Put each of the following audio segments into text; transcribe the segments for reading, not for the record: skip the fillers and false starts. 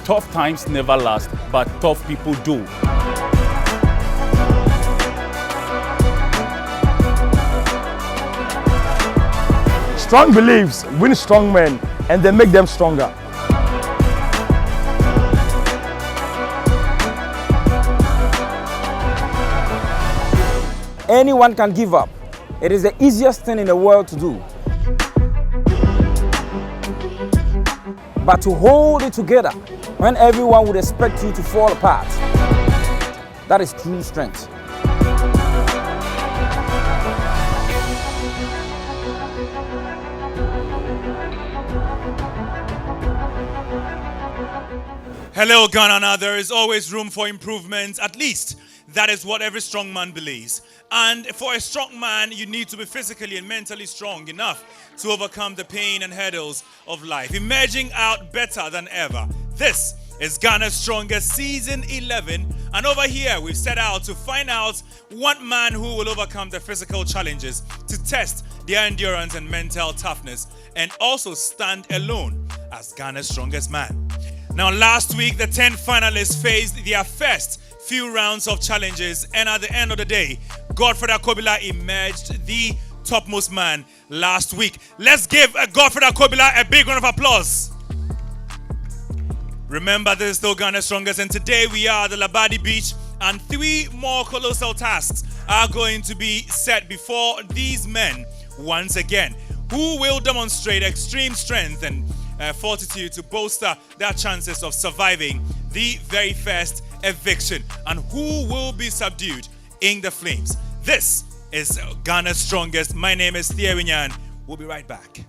Tough times never last, but tough people do. Strong beliefs win strong men, and they make them stronger. Anyone can give up. It is the easiest thing in the world to do. But to hold it together when everyone would expect you to fall apart, that is true strength. Hello, Ghana. There is always room for improvement. At least that is what every strong man believes. And for a strong man, you need to be physically and mentally strong enough to overcome the pain and hurdles of life, emerging out better than ever. This is Ghana's Strongest Season 11. And over here, we've set out to find out one man who will overcome the physical challenges, to test their endurance and mental toughness, and also stand alone as Ghana's strongest man. Now, last week, the 10 finalists faced their first few rounds of challenges, and at the end of the day, Godfred Akobila emerged the topmost man last week. Let's give Godfred Akobila a big round of applause. Remember, this is still Ghana's Strongest, and today we are at the Labadi Beach, and 3 more colossal tasks are going to be set before these men once again, who will demonstrate extreme strength and fortitude to bolster their chances of surviving the very first eviction, and who will be subdued in the flames. This is Ghana's Strongest. My name is Thierry Nyan. We'll be right back.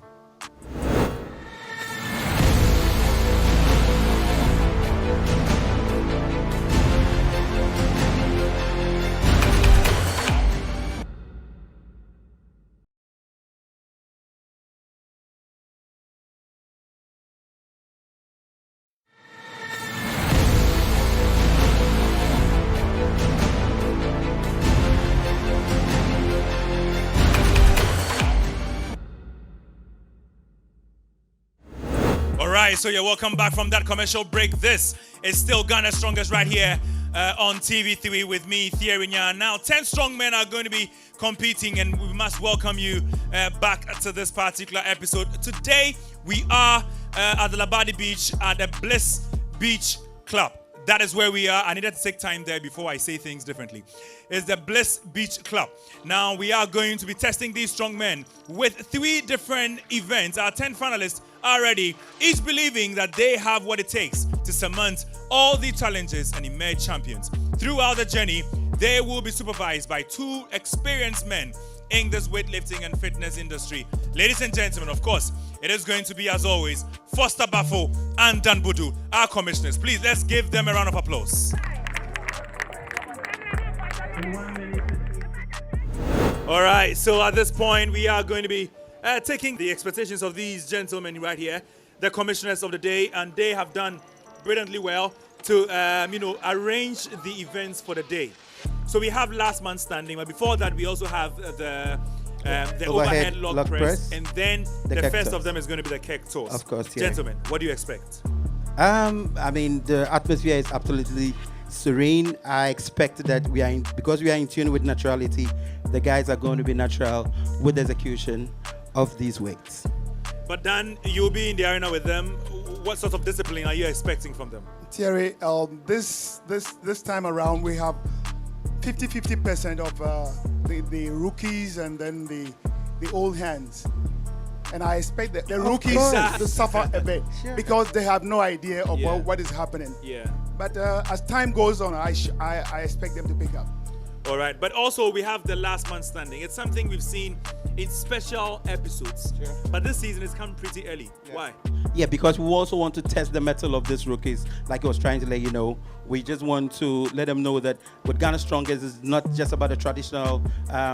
Alright, so you're welcome back from that commercial break. This is still Ghana's Strongest right here on TV3 with me, Thierry Nyan. Now, 10 strong men are going to be competing, and we must welcome you back to this particular episode. Today, we are at the Labadi Beach at the Bliss Beach Club. That is where we are. I needed to take time there before I say things differently. It's the Bliss Beach Club. Now, we are going to be testing these strong men with 3 different events. Our 10 finalists are ready, each believing that they have what it takes to surmount all the challenges and emerge champions. Throughout the journey, they will be supervised by 2 experienced men in this weightlifting and fitness industry. Ladies and gentlemen, of course, it is going to be, as always, Foster Bafo and Dan Budu, our commissioners. Please, let's give them a round of applause. All right, so at this point, we are going to be taking the expectations of these gentlemen right here, the commissioners of the day, and they have done brilliantly well to, arrange the events for the day. So we have last man standing, but before that, we also have the overhead log press, and then the first of them is going to be the keg toss. Of course, yeah. Gentlemen, what do you expect? The atmosphere is absolutely serene. I expect that because we are in tune with naturality, the guys are going to be natural with execution of these weights. But Dan, you'll be in the arena with them. What sort of discipline are you expecting from them? Thierry, this time around we have 50% of the rookies and then the old hands. And I expect that the rookies to suffer a bit because they have no idea of what is happening. Yeah. But as time goes on, I expect them to pick up. All right, but also we have the last man standing. It's something we've seen in special episodes. Sure. But this season it's come pretty early. Yeah. Why? Yeah, because we also want to test the mettle of these rookies. Like I was trying to let you know, we just want to let them know that what Ghana Strongest is not just about the traditional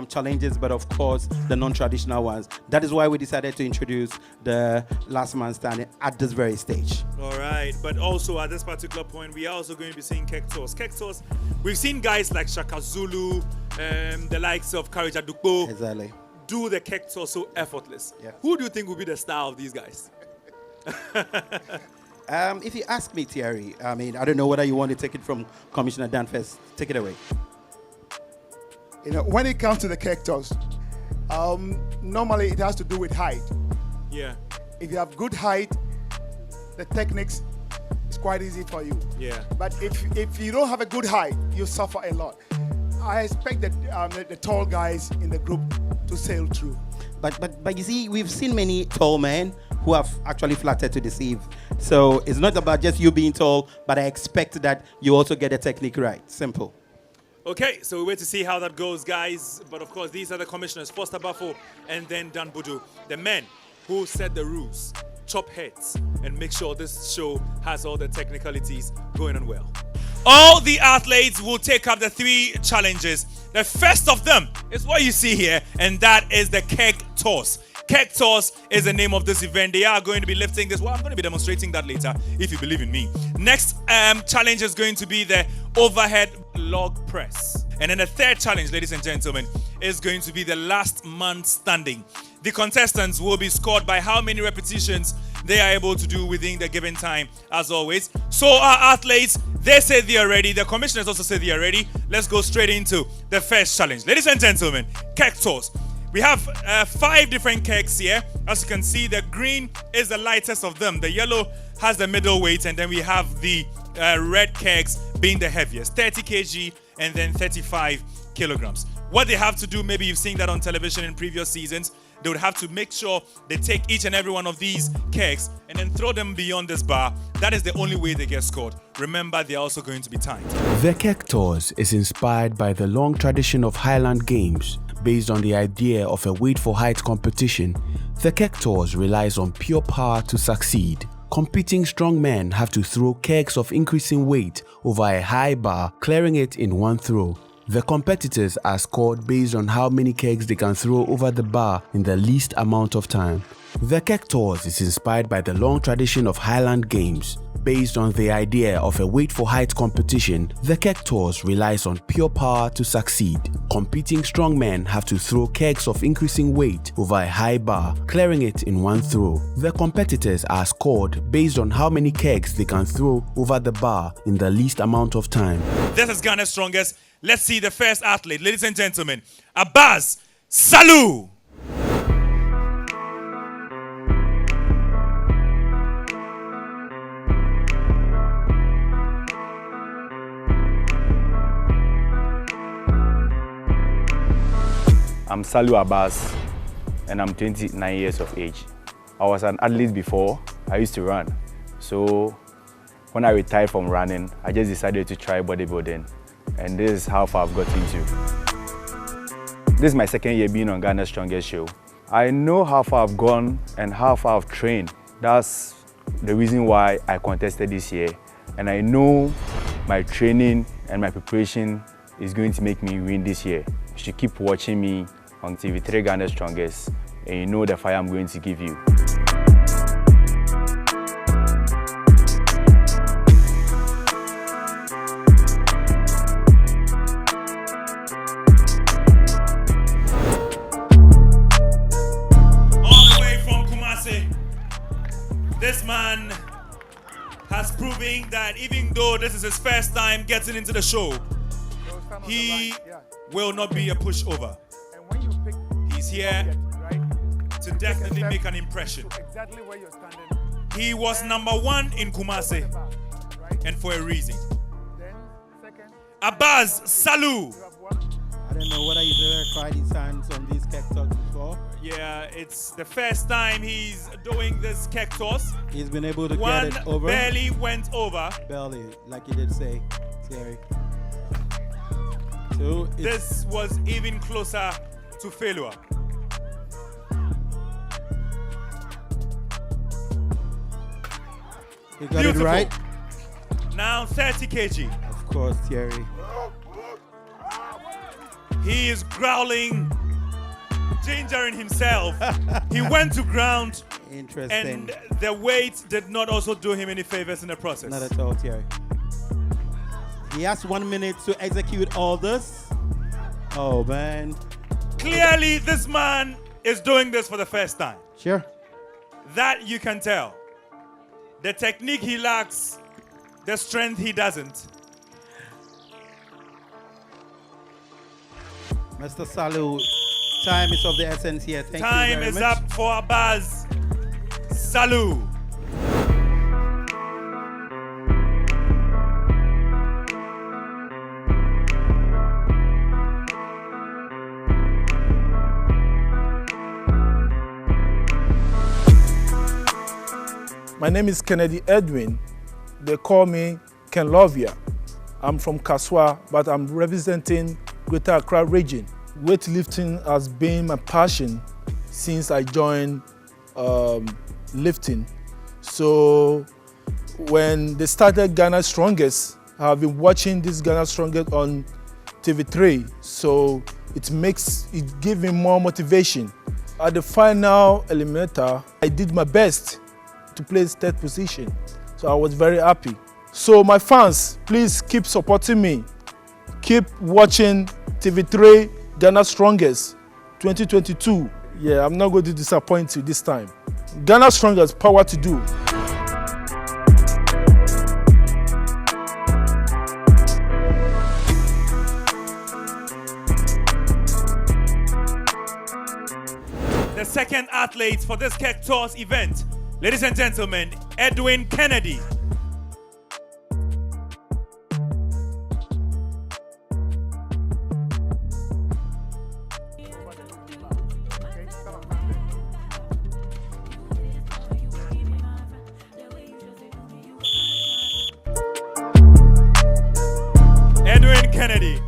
challenges, but of course the non-traditional ones. That is why we decided to introduce the last man standing at this very stage. All right, but also at this particular point, we are also going to be seeing keg toss. Keg toss, we've seen guys like Shaka Zulu, the likes of Courage Adukbo, exactly, do the keg toss so effortless. Yeah. Who do you think will be the star of these guys? If you ask me, Thierry, I mean, I don't know whether you want to take it from Commissioner Dan first. Take it away. You know, when it comes to the keg toss, normally it has to do with height. Yeah. If you have good height, the techniques is quite easy for you. Yeah. But if you don't have a good height, you suffer a lot. I expect that the tall guys in the group to sail through. But you see, we've seen many tall men who have actually flattered to deceive. So it's not about just you being tall, but I expect that you also get the technique right. Simple. Okay, so we wait to see how that goes, guys. But of course, these are the commissioners, Foster Bafo and then Dan Budu, the men who set the rules, chop heads, and make sure this show has all the technicalities going on well. All the athletes will take up the 3 challenges. The first of them is what you see here, and that is the keg toss. Keg toss is the name of this event. They are going to be lifting this. Well, I'm going to be demonstrating that later, if you believe in me. Next challenge is going to be the overhead log press. And then the third challenge, ladies and gentlemen, is going to be the last man standing. The contestants will be scored by how many repetitions they are able to do within the given time, as always. So our athletes, they say they are ready. The commissioners also say they are ready. Let's go straight into the first challenge. Ladies and gentlemen, keg toss. We have 5 different kegs here. As you can see, the green is the lightest of them. The yellow has the middle weight, and then we have the red kegs being the heaviest, 30 kg and then 35 kilograms. What they have to do, maybe you've seen that on television in previous seasons, they would have to make sure they take each and every one of these kegs and then throw them beyond this bar. That is the only way they get scored. Remember, they're also going to be timed. The keg toss is inspired by the long tradition of Highland Games. Based on the idea of a weight for height competition, the keg toss relies on pure power to succeed. Competing strong men have to throw kegs of increasing weight over a high bar, clearing it in one throw. The competitors are scored based on how many kegs they can throw over the bar in the least amount of time. The keg toss is inspired by the long tradition of Highland Games. Based on the idea of a weight for height competition, the keg toss relies on pure power to succeed. Competing strong men have to throw kegs of increasing weight over a high bar, clearing it in one throw. The competitors are scored based on how many kegs they can throw over the bar in the least amount of time. This is Ghana's strongest. Let's see the first athlete. Ladies and gentlemen, Abbas Salou. I'm Salou Abbas and I'm 29 years of age. I was an athlete before. I used to run. So when I retired from running, I just decided to try bodybuilding. And this is how far I've got into. This is my second year being on Ghana's Strongest Show. I know how far I've gone and how far I've trained. That's the reason why I contested this year. And I know my training and my preparation is going to make me win this year. You should keep watching me on TV3 Ghana's Strongest, and you know the fire I'm going to give you. All the way from Kumasi, this man has proven that even though this is his first time getting into the show, he will not be a pushover. He's here to definitely make an impression. He was #1 in Kumasi, and for a reason. Abbas Salou. I don't know whether you've ever tried his hands on these keg toss before. Yeah, it's the first time he's doing this keg toss. He's been able to One get it over. barely went over. Barely, like you did say, Thierry. So This was even closer to failure. you got Beautiful. it right. Now 30 kg. Of course, Thierry. He is growling, gingering himself. He went to ground, Interesting. and the weight did not also do him any favors in the process. Not at all, Thierry. He has 1 minute to execute all this. Oh, man. Clearly, this man is doing this for the first time. Sure. That you can tell. The technique he lacks, the strength he doesn't. Mr. Salu, time is of the essence here. Thank you Time very is much. up for Abaz Salu. My name is Kennedy Edwin. They call me Ken Lovia. I'm from Kaswa, but I'm representing Greater Accra region. Weightlifting has been my passion since I joined lifting. So when they started Ghana Strongest, I've been watching this Ghana Strongest on TV3. So it gives me more motivation. At the final eliminator, I did my best to place third position. So I was very happy. So my fans, please keep supporting me. Keep watching TV3 Ghana Strongest 2022. Yeah, I'm not going to disappoint you this time. Ghana Strongest, power to do. The second athlete for this Kek Toss event, ladies and gentlemen, Edwin Kennedy. Edwin Kennedy.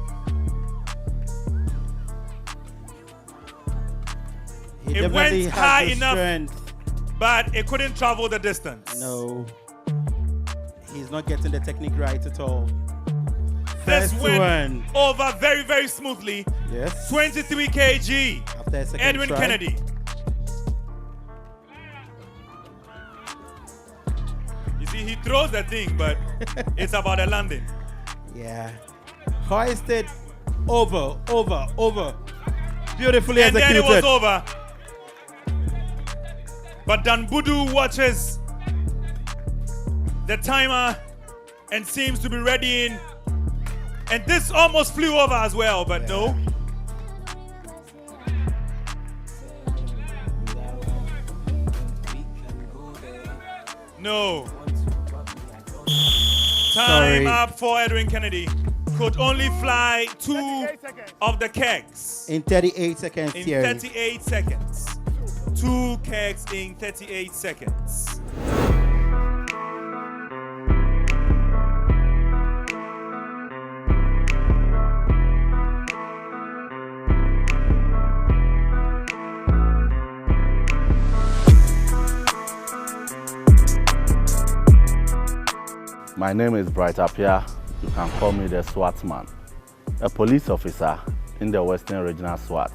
He It went definitely has high the enough, strength. but it couldn't travel the distance. No. He's not getting the technique right at all. This First went one. over very, very smoothly. Yes. 23 kg. After a second Edwin try. Kennedy. You see, he throws the thing, but it's about the landing. Yeah. Hoisted over. Beautifully And then executed. it was over. But Dan Budu watches the timer and seems to be ready in. And this almost flew over as well, but no. No. Time Sorry. up for Edwin Kennedy. Could only fly 2 of the kegs In 38 seconds, in Thierry. 38 seconds. 2 kegs in 38 seconds. My name is Bright Apia. You can call me the SWAT man, a police officer in the Western Regional SWAT,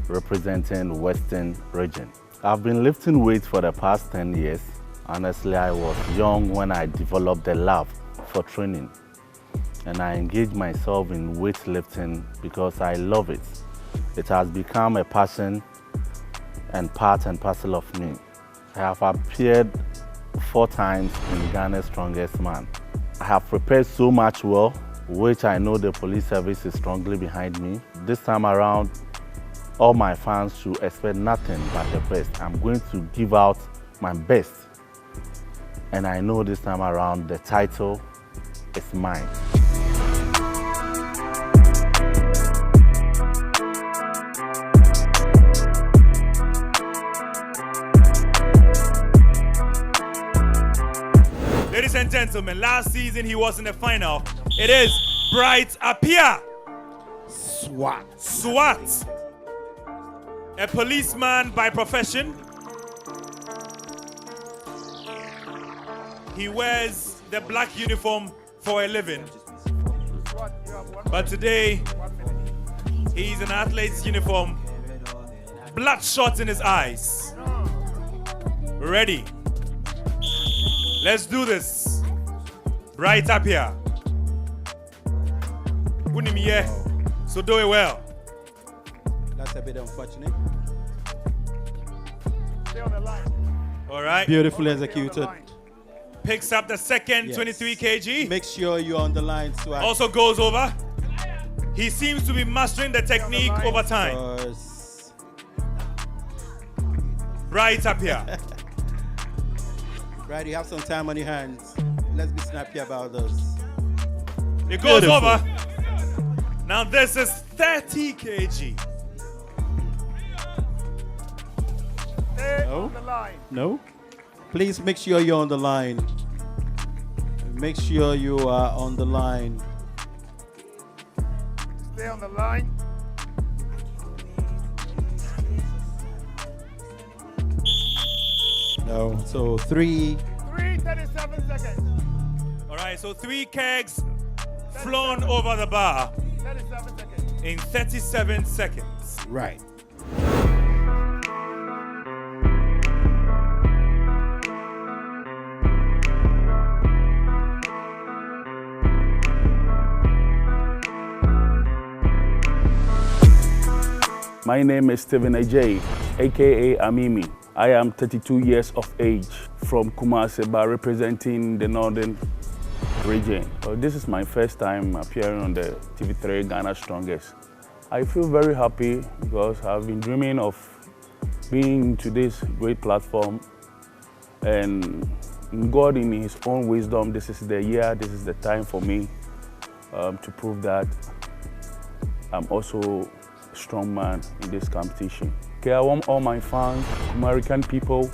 representing Western Region. I've been lifting weights for the past 10 years. Honestly, I was young when I developed the love for training, and I engaged myself in weightlifting because I love it. It has become a passion and part and parcel of me. I have appeared 4 times in Ghana's Strongest Man. I have prepared so much well, which I know the police service is strongly behind me. This time around, all my fans should expect nothing but the best. I'm going to give out my best. And I know this time around the title is mine. Ladies and gentlemen, last season he was in the final. It is Bright Apia. SWAT. A policeman by profession. He wears the black uniform for a living. But today, he's in athlete's uniform. Bloodshot in his eyes. Ready. Let's do this. Right up here. So do it well. That's a bit unfortunate. Stay on the line. All right. Beautifully executed. Picks up the second Yes. 23 kg. Make sure you're on the line, Swat. Also goes over. He seems to be mastering the technique over time. Because Right up here. right, you have some time on your hands. Let's be snappy about this. It goes Beautiful. over. Now this is 30 kg. No. No. Please make sure you're on the line. Make sure you are on the line. Stay on the line. No. So 3. 37 seconds. All right, so 3 kegs flown over the bar 37 seconds. in 37 seconds. Right. My name is Stephen Ajay, aka Amimi. I am 32 years of age from Kumasi, but representing the northern region. This is my first time appearing on the TV3 Ghana Strongest. I feel very happy because I've been dreaming of being to this great platform, and God in His own wisdom, this is the year, this is the time for me to prove that I'm also a strong man in this competition. Okay, I want all my fans, American people,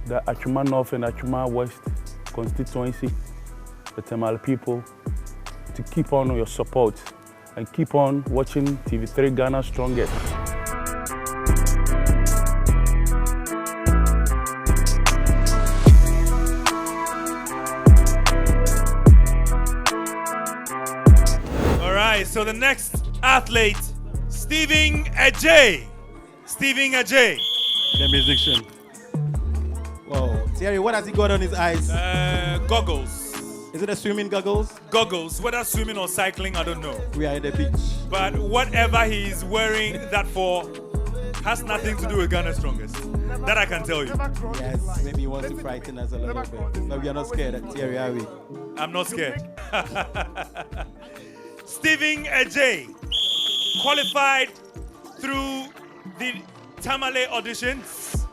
the Achuma North and Achuma West constituency, the Tamale people, to keep on your support and keep on watching TV3 Ghana Strongest. All right, so the next athlete, Stephen Ajay. Stephen Ajay. The musician. Whoa. Thierry, what has he got on his eyes? Goggles. Is it a swimming goggles? Goggles, whether swimming or cycling, I don't know. We are in the beach. But whatever he's wearing that for has nothing to do with Ghana Strongest. That I can tell you. Yes, maybe he wants to frighten us a little bit. But we are not scared at Thierry, are we? I'm not scared. Stephen Ajay qualified through the Tamale auditions.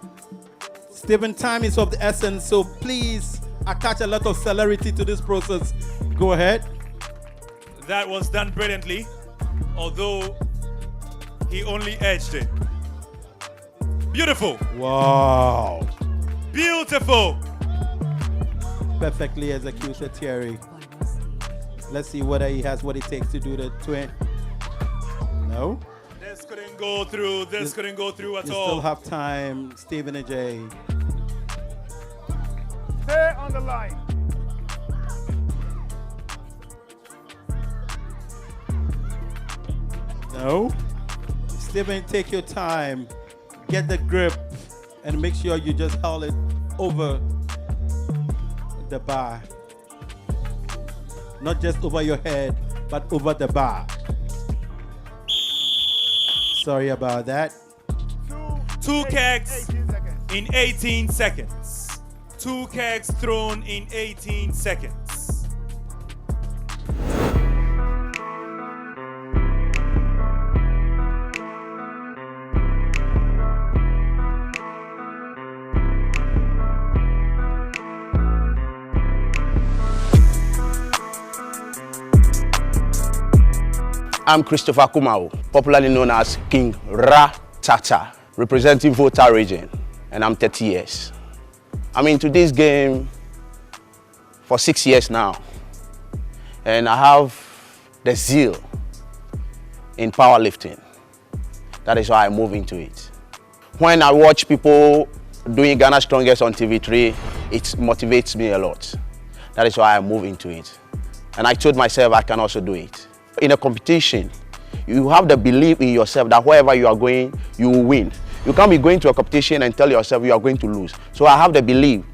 Stephen, time is of the essence, so please attach a lot of celerity to this process. Go ahead. That was done brilliantly, although he only edged it. Beautiful. Wow. Beautiful. Perfectly executed, Thierry. Let's see whether he has what it takes to do the twin. No? This couldn't go through. This couldn't go through at You all. still have time, Stephen Ajay. Stay on the line. No? Stephen, take your time. Get the grip and make sure you just hold it over the bar. Not just over your head, but over the bar. Sorry about that. 2 kegs 18 seconds. in 18 seconds. 2 kegs thrown in 18 seconds. I'm Christopher Kumao, popularly known as King Ratata, representing Volta region, and I'm 30 years. I'm into this game for 6 years now, and I have the zeal in powerlifting. That is why I move into it. When I watch people doing Ghana Strongest on TV3, it motivates me a lot. That is why I move into it. And I told myself I can also do it. In a competition, you have the belief in yourself that wherever you are going, you will win. You can't be going to a competition and tell yourself you are going to lose. So I have the belief.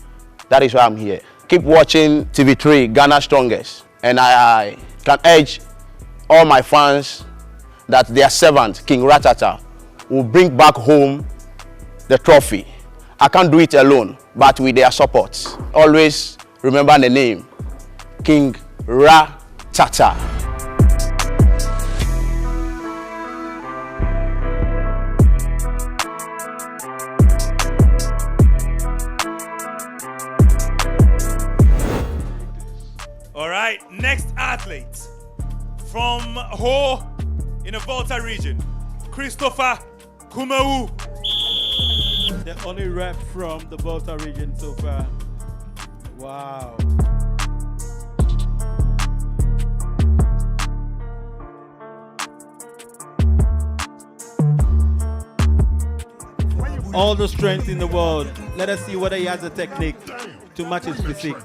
That is why I'm here. Keep watching TV3 Ghana Strongest, and I can urge all my fans that their servant, King Ratata, will bring back home the trophy. I can't do it alone, but with their support. Always remember the name, King Ra Tata. All right, next athlete from Ho in the Volta region, Christopher Kumau. The only rep from the Volta region so far. Wow. All the strength in the world. Let us see whether he has a technique to match his physique.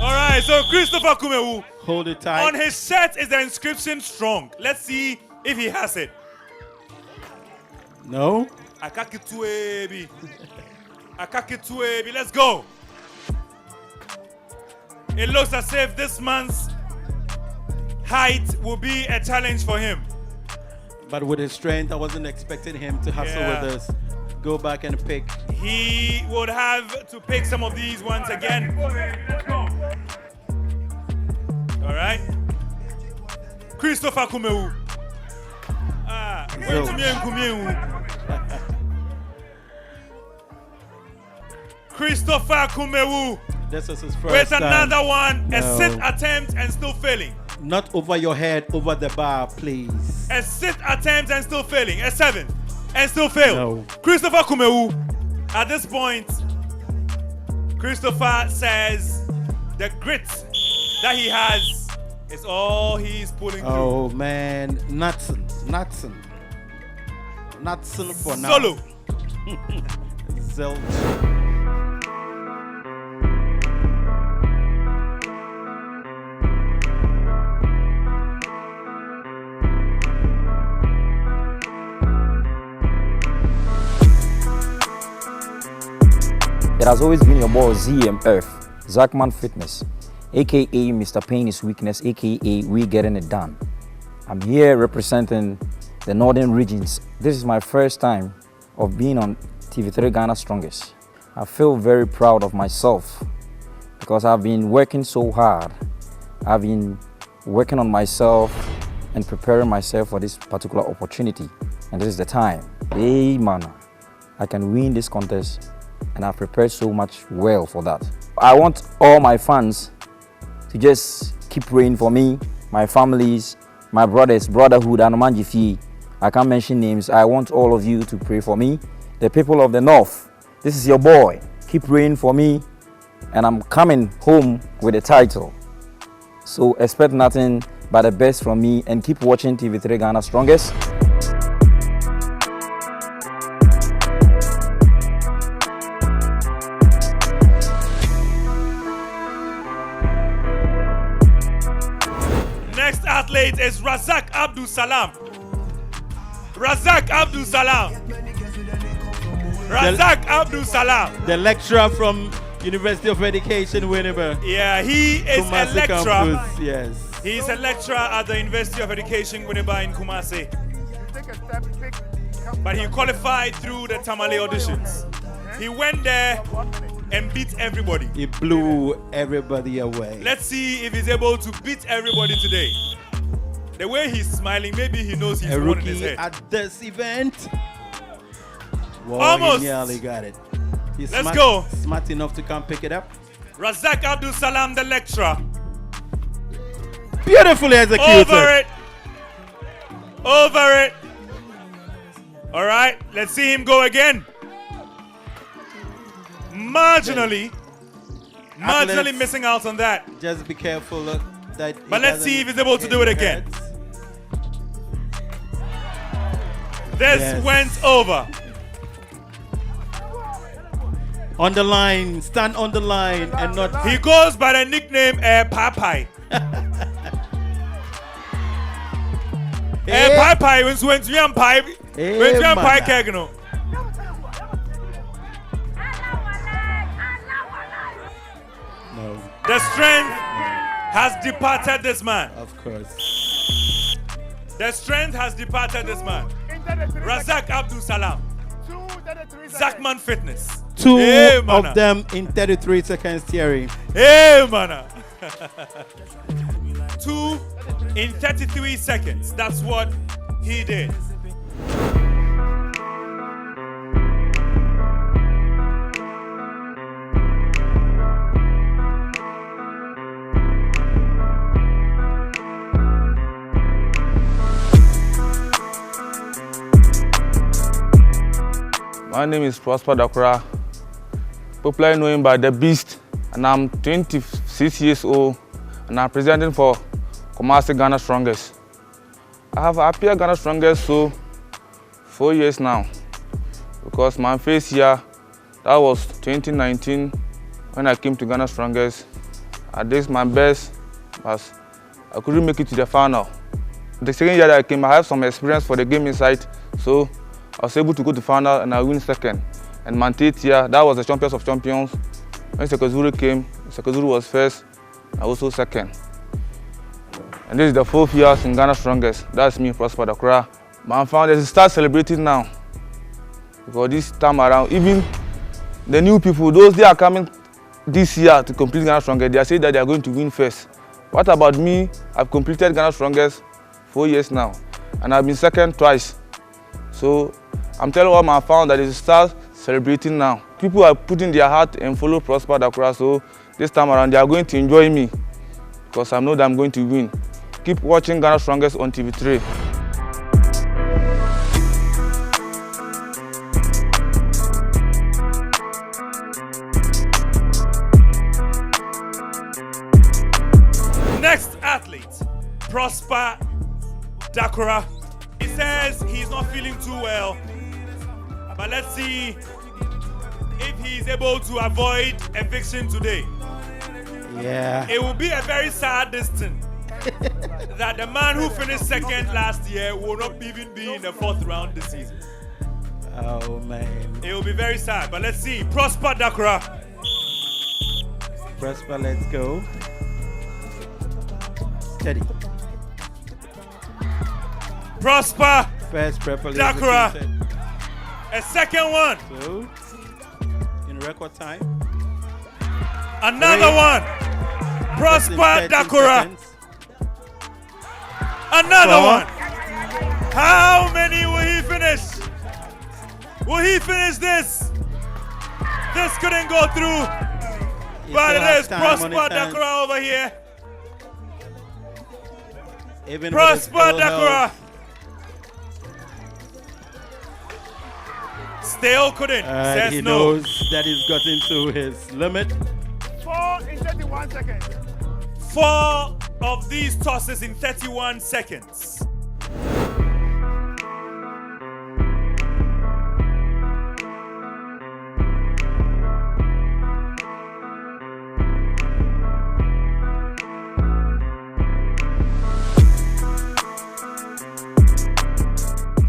All right, so Christopher Kumeu. Hold it tight. On his shirt is the inscription strong. Let's see if he has it. No. Akakituebi. Akakituebi. Let's go. It looks as if this man's height will be a challenge for him. But with his strength, I wasn't expecting him to hustle with us. Go back and pick. He would have to pick some of these ones again. All right. Christopher Kumeu. Christopher Kumeu. This is his first with time. another one, No. a sit attempt and still failing. Not over your head, over the bar, please. A sit attempt and still failing. A 7 and still fail. No. Christopher Kumeu. At this point, Christopher says the grit that he has is all he's pulling through. Oh man, Natson for now. Solo. Zilch. It has always been your boy ZMF, Zachman Fitness, aka Mr. Pain is Weakness, aka We Getting It Done. I'm here representing the northern regions. This is my first time of being on TV3 Ghana Strongest. I feel very proud of myself because I've been working so hard. I've been working on myself and preparing myself for this particular opportunity. And this is the time. Hey man, I can win this contest. And I've prepared so much well for that. I want all my fans to just keep praying for me, my families, my brothers, brotherhood, and Manjifi. I can't mention names. I want all of you to pray for me. The people of the North, this is your boy. Keep praying for me, and I'm coming home with a title. So expect nothing but the best from me, and keep watching TV3 Ghana Strongest. Athlete is Razak Abdul Salam. Razak Abdul Salam. Razak Abdul Salam. The lecturer from University of Education, Winneba. Yeah, he is Kumasi a lecturer. Campus, yes. He's a lecturer at the University of Education, Winneba in Kumasi. But he qualified through the Tamale auditions. He went there and beat everybody. He blew everybody away. Let's see if he's able to beat everybody today. The way he's smiling, maybe he knows he's a won in his rookie head. at this event. Whoa, Almost. He nearly got it. He's Let's smart, go. Smart enough to come pick it up. Razak Abdul Salam, the lecturer. Beautifully executed. Over it. Over it. All right, let's see him go again. Marginally Athletes, missing out on that. Just be careful that. But let's see if he's able to do it again. This went over. On the line, stand on the line and not. He goes by the nickname Papai. Papai when you am pipe. When you am pipe kegno. No. The strength has departed this man. Of course. The strength has departed this man. Razak Abdul Salam. Zachman Fitness. Two Hey, mana. of them in 33 seconds, Thierry. Hey, mana. 2 in 33 seconds. That's what he did. My name is Prosper Dakura, popularly known by The Beast, and I'm 26 years old, and I'm presenting for Kumasi Ghana Strongest. I have appeared Ghana Strongest so 4 years now, because my first year, that was 2019, when I came to Ghana Strongest. I did my best, but I couldn't make it to the final. The second year that I came, I have some experience for the game inside, so I was able to go to final and I win second. And my third year, that was the Champions of Champions. When Sekozuru came, Sekozuru was first, I also second. And this is the 4th year in Ghana Strongest. That's me, Prosper Dakura. My founders start celebrating now. Because this time around, even the new people, those they are coming this year to complete Ghana Strongest, they are saying that they are going to win first. What about me? I've completed Ghana Strongest 4 years now. And I've been second twice. So I'm telling all my fans that they start celebrating now. People are putting their heart and follow Prosper Dakura, so this time around they are going to enjoy me because I know that I'm going to win. Keep watching Ghana Strongest on TV3. Next athlete, Prosper Dakura. He says he's not feeling too well, but let's see if he's able to avoid eviction today. Yeah. It will be a very sad destiny that the man who finished second last year will not even be in the 4th round this season. Oh, man. It will be very sad, but let's see. Prosper Dakura. Prosper, let's go. Steady. Prosper First properly Dakura. executed. A second one. So, in record time. Another 3. one. Just in Prosper 30 Dakura. seconds. Another 4. one. How many will he finish? Will he finish this? This couldn't go through. He But still it has is time on his Prosper hands. Dakura over here. Even with his Prosper ill Dakura. health. Still couldn't. Says He no. knows that he's got into his limit. 4 in 31 seconds. 4 of these tosses in 31 seconds.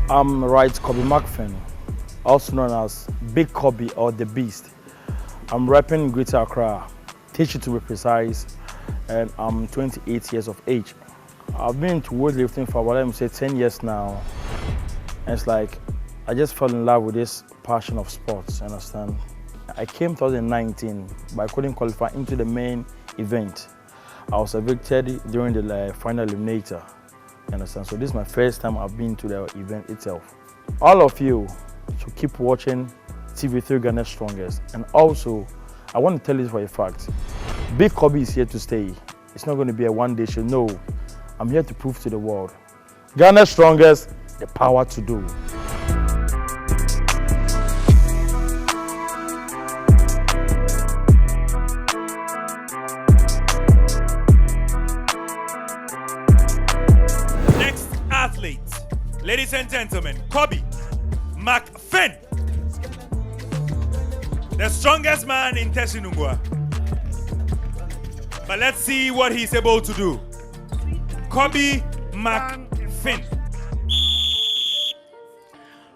I'm Right Kobe McFin, also known as Big Kobe or The Beast. I'm repping Greater Accra, teacher to be precise, and I'm 28 years of age. I've been into weightlifting for about, let me say, 10 years now. And it's like, I just fell in love with this passion of sports, understand? I came 2019, but I couldn't qualify into the main event. I was evicted during the final eliminator. You understand? So this is my first time I've been to the event itself. All of you should keep watching TV3 Ghana Strongest. And also, I want to tell you for a fact, Big Kobe is here to stay. It's not going to be a one-day show. No, I'm here to prove to the world. Ghana Strongest, the power to do. Athlete, ladies and gentlemen, Kobe McFin, the strongest man in Tessinungwa. But let's see what he's able to do. Kobe McFin.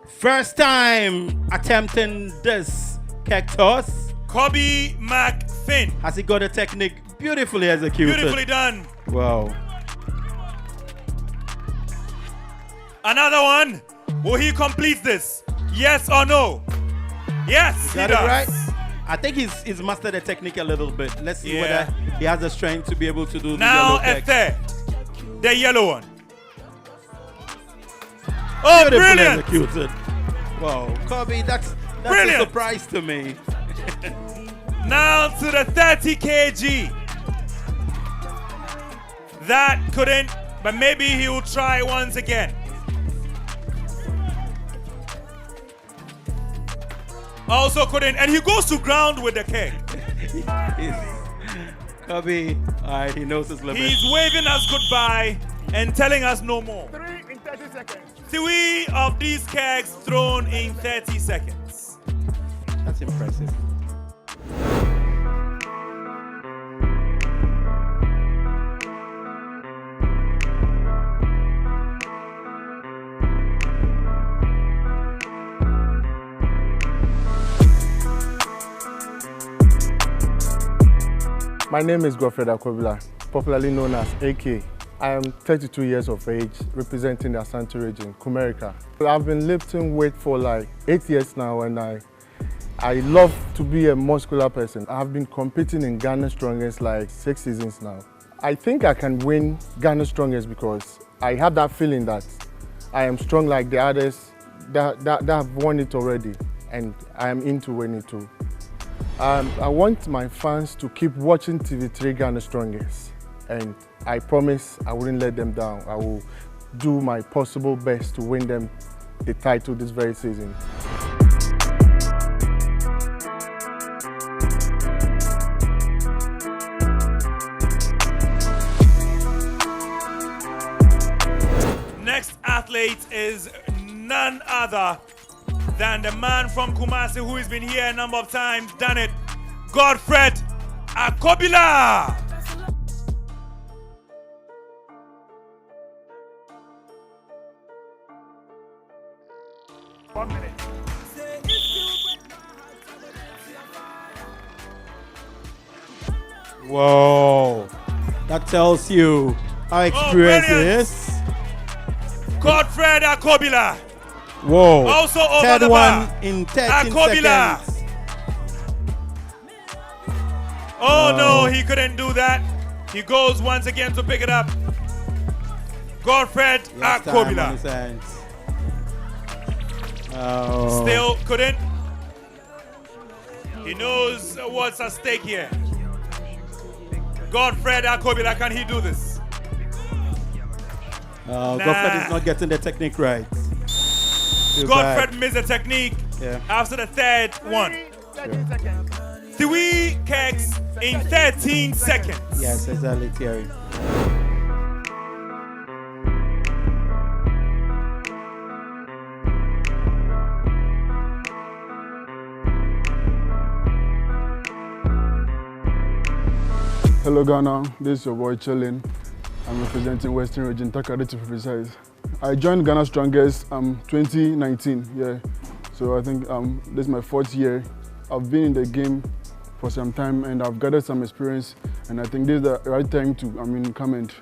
First time attempting this cactus. Kobe McFin. Has he got a technique beautifully executed? Beautifully done. Wow. Another one. Will he complete this? Yes or no? Yes, he Got does. it right? I think he's mastered the technique a little bit. Let's see whether he has the strength to be able to do the Now yellow a keg. third. The yellow one. Oh, Beautifully brilliant. executed. Wow, Kobe, that's Brilliant. a surprise to me. Now to the 30 kg. That couldn't, but maybe he will try once again. Also couldn't, and he goes to ground with the keg. Kobe, all right, he knows his limit. He's waving us goodbye and telling us no more. 3 in 30 seconds. 3 of these kegs thrown in 30 seconds. That's impressive. My name is Godfred Akobila, popularly known as AK. I am 32 years of age, representing the Asante region, Kumerica. I've been lifting weight for like 8 years now, and I love to be a muscular person. I've been competing in Ghana Strongest like 6 seasons now. I think I can win Ghana Strongest because I have that feeling that I am strong like the others that have won it already, and I am into winning it too. I want my fans to keep watching TV3 Ghana Strongest, and I promise I wouldn't let them down. I will do my possible best to win them the title this very season. Next athlete is none other than the man from Kumasi who has been here a number of times, done it, Godfred Akobila. Whoa, that tells you how experienced he brilliant. is. Godfred Akobila. Whoa. Also over Third the one bar. in 13 Akobila. seconds. Oh no, he couldn't do that. He goes once again to pick it up. Godfred He has time on Akobila. his hands. Oh. Still couldn't. He knows what's at stake here. Godfred Akobila, can he do this? Godfred is not getting the technique right. Too Godfred bad. missed the technique Yeah. after the third one. 3 kegs in 13 seconds. Yes, exactly, Thierry. Hello Ghana, this is your boy Chillin. I'm representing Western Region, Takade to be precise. I joined Ghana Strongest 2019, yeah. So I think this is my 4th year. I've been in the game for some time and I've gathered some experience, and I think this is the right time to come and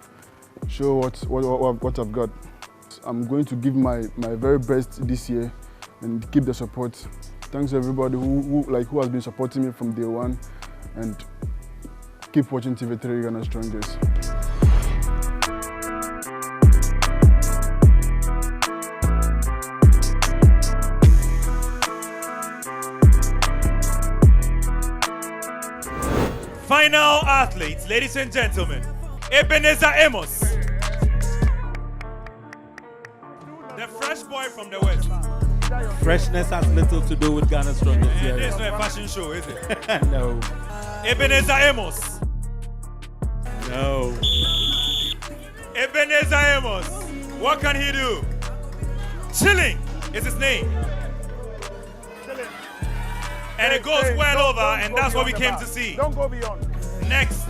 show what I've got. I'm going to give my very best this year and keep the support. Thanks to everybody who has been supporting me from day one, and keep watching TV3 Ghana Strongest. Final athletes, ladies and gentlemen. Ebenezer Amos. The fresh boy from the West. Freshness has little to do with Ghana Strongest. And Yeah. this is no fashion show, is it? No. Ebenezer Amos. No. Ebenezer Amos. What can he do? Chilling is his name. And it goes well over, and that's what we came to see. Don't go beyond. Next.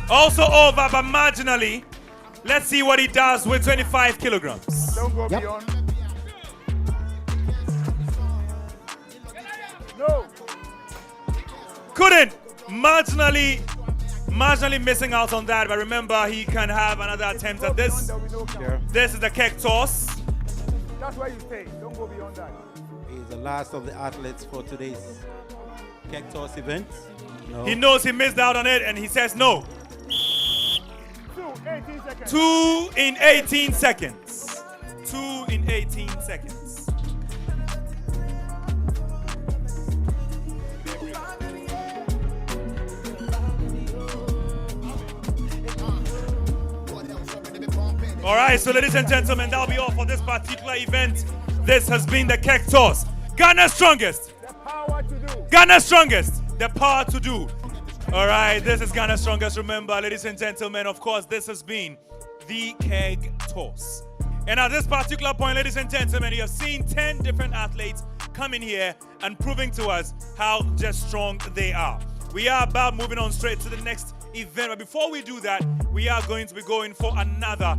Also over, but marginally. Let's see what he does with 25 kilograms. Don't go beyond. No. Couldn't. Marginally marginally missing out on that, but remember, he can have another attempt at this. This is the keg toss. That's where you stay. Don't go beyond that. He's the last of the athletes for today's keg toss event. No. He knows he missed out on it, and he says no. 18 seconds. 2 in 18 seconds. 2 in 18 seconds. All right, so ladies and gentlemen, that'll be all for this particular event. This has been the keg toss. Ghana's strongest. The power to do. Ghana's strongest. The power to do. All right, this is Ghana's strongest. Remember, ladies and gentlemen, of course, this has been the keg toss. And at this particular point, ladies and gentlemen, you have seen 10 different athletes coming here and proving to us how just strong they are. We are about moving on straight to the next event. But before we do that, we are going to be going for another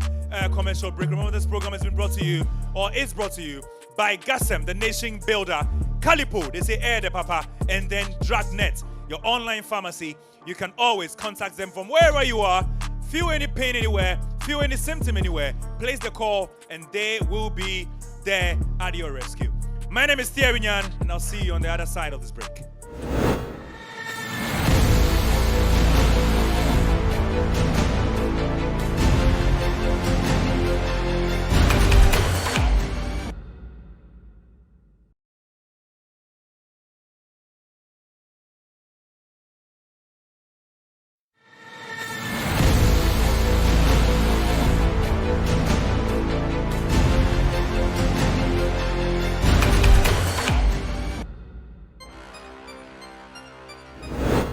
commercial break. Remember, this program has been brought to you, or is brought to you, by Gassem, the nation builder, Calipo, they say Air de Papa, and then Dragnet, your online pharmacy. You can always contact them from wherever you are. Feel any pain anywhere, feel any symptom anywhere, place the call, and they will be there at your rescue. My name is Thierry Nyan, and I'll see you on the other side of this break.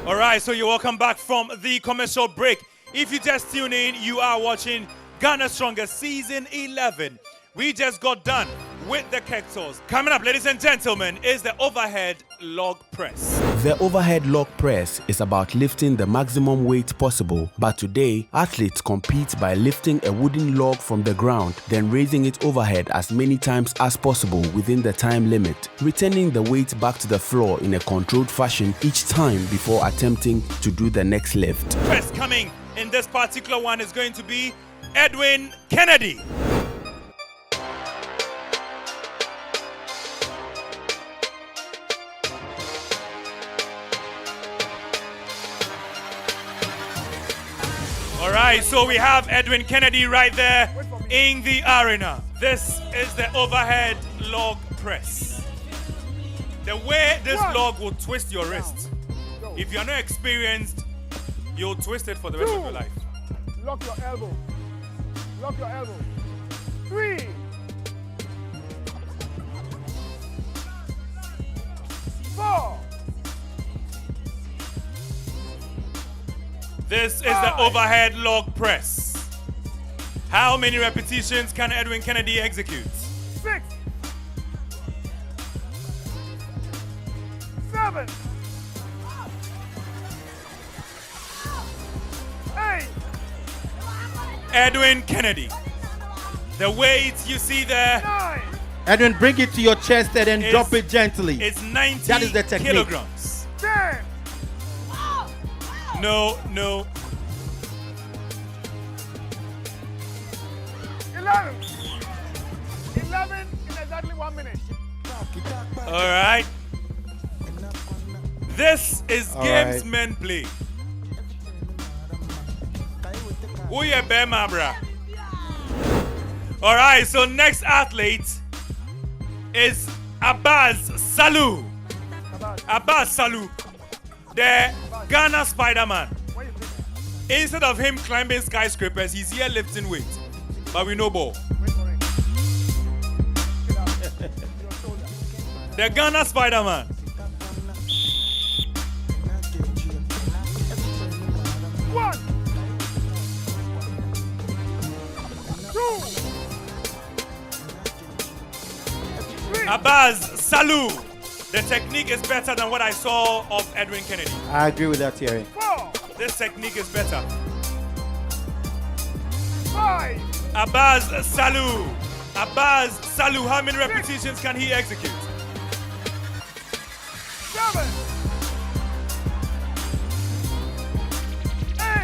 All right, so you're welcome back from the commercial break. If you just tune in, you are watching Ghana's Strongest Season 11. We just got done with the keg toss. Coming up, ladies and gentlemen, is the overhead log press. The overhead log press is about lifting the maximum weight possible, but today, athletes compete by lifting a wooden log from the ground, then raising it overhead as many times as possible within the time limit, returning the weight back to the floor in a controlled fashion each time before attempting to do the next lift. Press coming in this particular one is going to be Edwin Kennedy. All right, so we have Edwin Kennedy right there in the arena. This is the overhead log press. The way this log will twist your wrist. If you're not experienced, you'll twist it for the rest of your life. Lock your elbow. Lock your elbow. 3. 4. This is the overhead log press. How many repetitions can Edwin Kennedy execute? 6. 7. 8. Edwin Kennedy. The weight you see there. 9. Edwin, bring it to your chest and then drop it gently. It's 90 That is the technique. kilograms. 10. No. 11. 11 in exactly 1 minute. All right. This is All games right. men play. Who you bema, bra? All right, so next athlete is Abbas Salou. Abbas Salou, the Ghana Spider-Man. Instead of him climbing skyscrapers, he's here lifting weights. But we know ball. The Ghana Spider-Man. One. 2. 3. Abbas Salou. The technique is better than what I saw of Edwin Kennedy. I agree with that, Thierry. 4. This technique is better. 5. Abbas Salou. Abbas Salou, how many repetitions can he execute? 7. 8.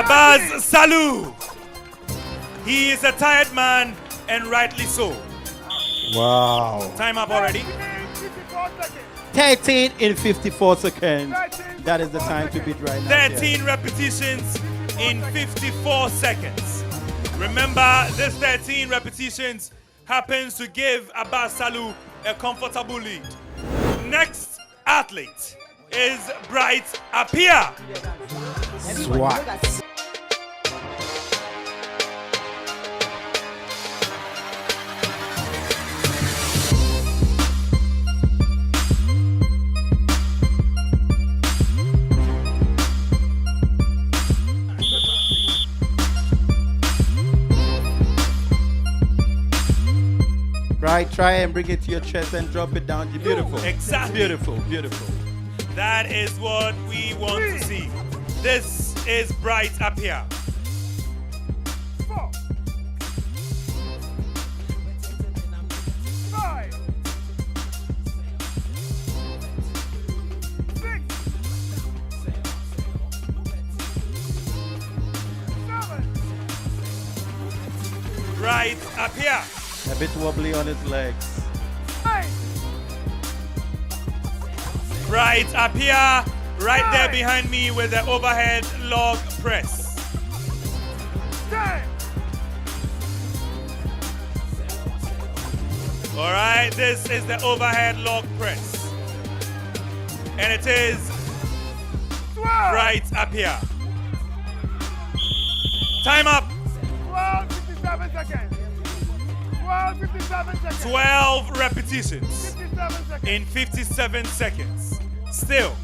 Abaz Salou. He is a tired man, and rightly so. Wow. Time up already. 13 in 54 seconds. That is the time to beat right now. 13 repetitions in 54 seconds. Remember, this 13 repetitions happens to give Abaz Salou a comfortable lead. Next athlete is Bright Apia. Swat. Right, try and bring it to your chest and drop it down. Beautiful. Exactly. Beautiful, beautiful. That is what we want to see. This is Bright Apia. 4, 5, 6, 7. Bright Apia. A bit wobbly on his legs. 8. Bright Apia right there behind me with the overhead log press. 10. All right, this is the overhead log press. And it is 12. Bright Apia. Time up. 12, 57 seconds. 12, 57 seconds. 12 repetitions 57 seconds. in 57 seconds. Still,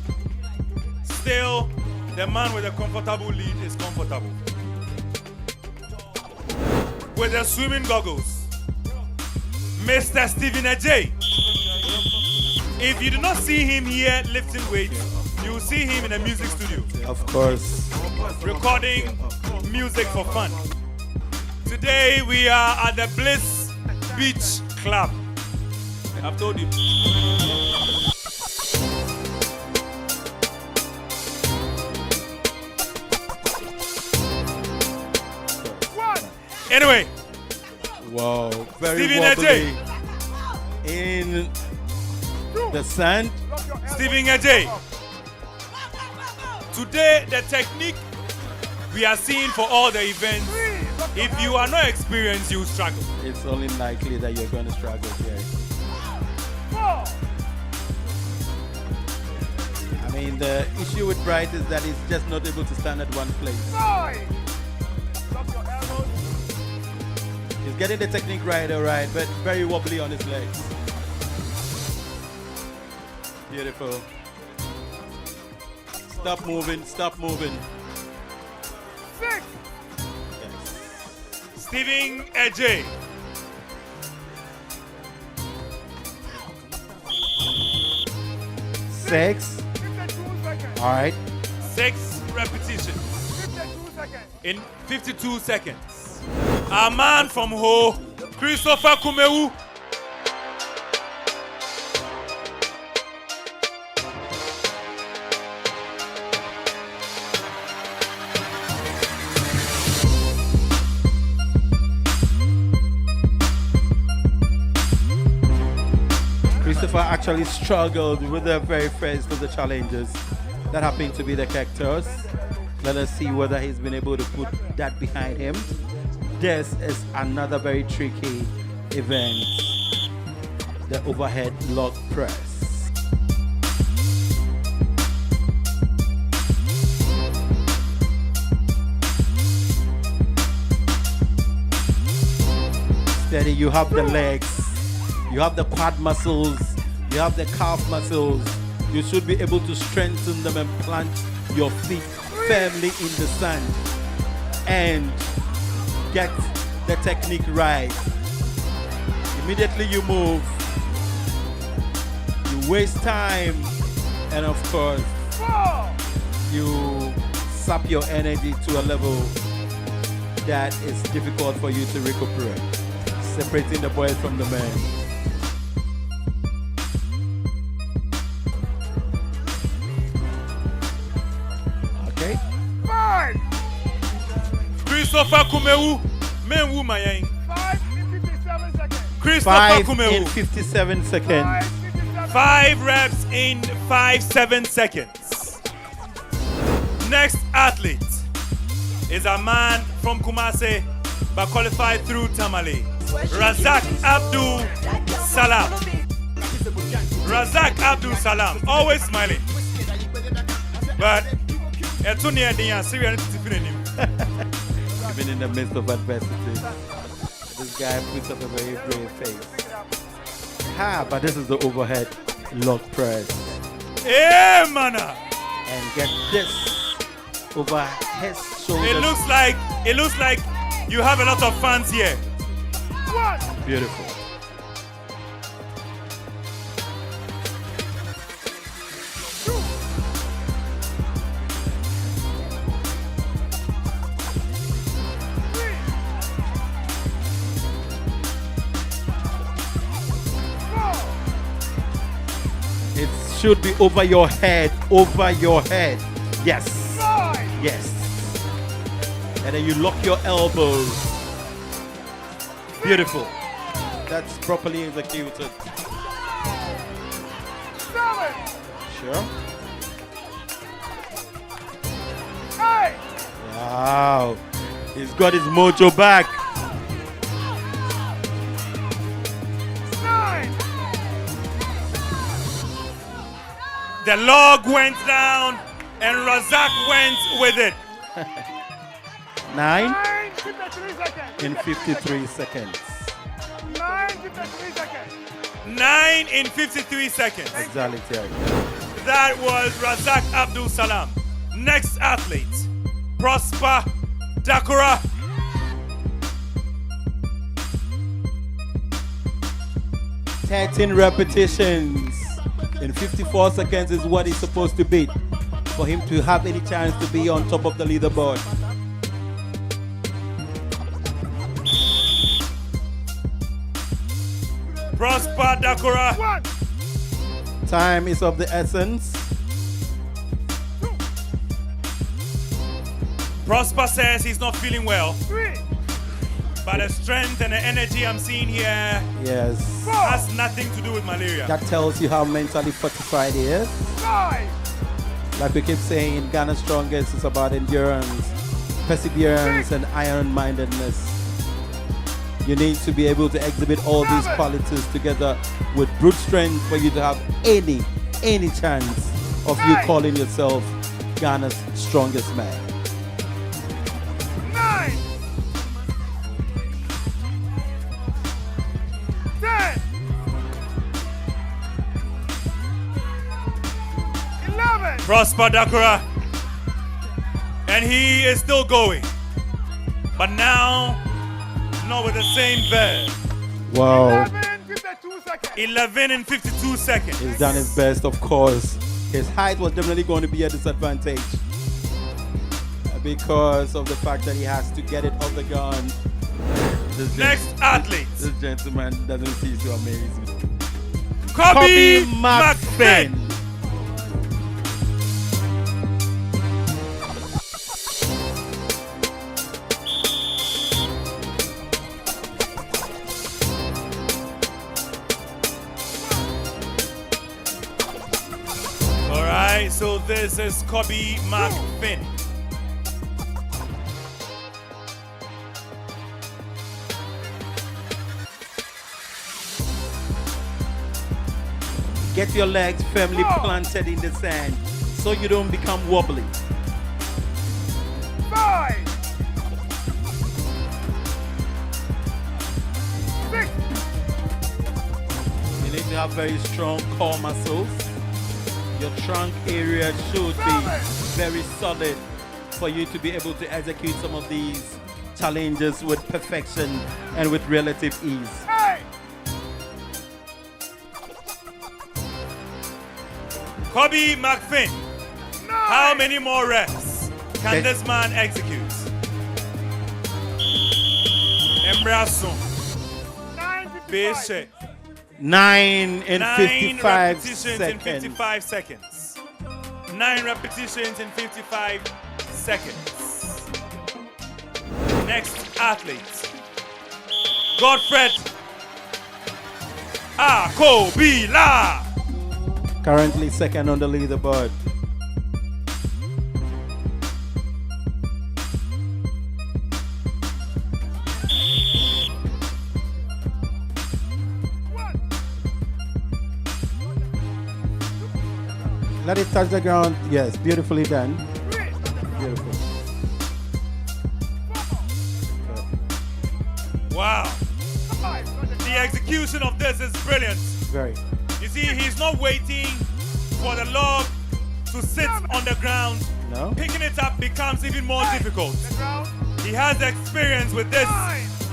the man with a comfortable lead is comfortable. With the swimming goggles, Mr. Stephen Ajay. If you do not see him here lifting weights, you will see him in a music studio. Of course. Recording music for fun. Today we are at the Bliss Beach Club. I've told you. Anyway. Wow. Very Stephen wobbly Ajay. in the sand. Stephen Ajay. Today, the technique we are seeing for all the events, if you are not experienced, you struggle. It's only likely that you're going to struggle here. 4. I mean, the issue with Bright is that he's just not able to stand at one place. 5. Drop your elbows. He's getting the technique right, all right, but very wobbly on his legs. Beautiful. Stop moving, stop moving. 6. Stephen Ajay. Six. 52 seconds. All right. 6 repetitions 52 seconds. in 52 seconds. A man from Ho, Christopher Kumewu. Christopher actually struggled with the very first of the challenges. That happened to be the cactus. Let us see whether he's been able to put that behind him. This is another very tricky event. The overhead log press. Steady, you have the legs. You have the quad muscles, you have the calf muscles. You should be able to strengthen them and plant your feet firmly in the sand and get the technique right. Immediately you move, you waste time, and of course, you sap your energy to a level that is difficult for you to recuperate. Separating the boys from the men. Okay. 5. Christopher Kumewu, Menwu Mayang. 5 in 57 seconds. Christopher 5 Kumewu. in 57 seconds. 5 reps in 7 seconds. Next athlete is a man from Kumasi but qualified through Tamale. Razak Abdul Salam. Razak Abdul Salam, always smiling. But even in the midst of adversity, this guy puts up a very brave face. But this is the overhead lock press. Hey, mana! And get this over his shoulders. It looks like you have a lot of fans here. Beautiful. It should be over your head, Yes. Yes. And then you lock your elbows. Beautiful. That's properly executed. 7. Sure. 8. Wow. He's got his mojo back. 9. The log went down and Razak went with it. 9 53 seconds. in 53 seconds. 9 53 seconds. 9 in 53 seconds. Exactly. That was Razak Abdul Salam. Next athlete, Prosper Dakura. Thirteen repetitions in 54 seconds is what he's supposed to beat for him to have any chance to be on top of the leaderboard. Prosper Dakura. 1. Time is of the essence. Prosper says he's not feeling well, 3. but the strength and the energy I'm seeing here Yes. has nothing to do with malaria. That tells you how mentally fortified he is. 5. Like we keep saying, Ghana Strongest is about endurance, perseverance, and iron-mindedness. You need to be able to exhibit all these qualities together with brute strength for you to have any chance of you calling yourself Ghana's strongest man. 9. 10. 11. Prosper Dakura. And he is still going. But now, not with the same verb. Wow. 52 seconds. 11 in 52 seconds. He's done his best, of course. His height was definitely going to be a disadvantage because of the fact that he has to get it off the gun. Next athlete. This gentleman doesn't cease to amaze me. Kobe McFin. All right, so this is Kobe McFin. Get your legs firmly planted in the sand so you don't become wobbly. 5. 6. You need to have very strong core muscles. Your trunk area should be very solid for you to be able to execute some of these challenges with perfection and with relative ease. 8. Kobe McFin. How many more reps can Okay. this man execute? Embrasso. 9. Base check. 9 in 9 55 repetitions in seconds. 55 seconds. 9 repetitions in 55 seconds. Next athlete, Godfred Akobila. Currently second on the leaderboard. Let it touch the ground. Yes, beautifully done. Beautiful. Wow. The execution of this is brilliant. Very. You see, he's not waiting for the log to sit on the ground. No. Picking it up becomes even more difficult. He has experience with this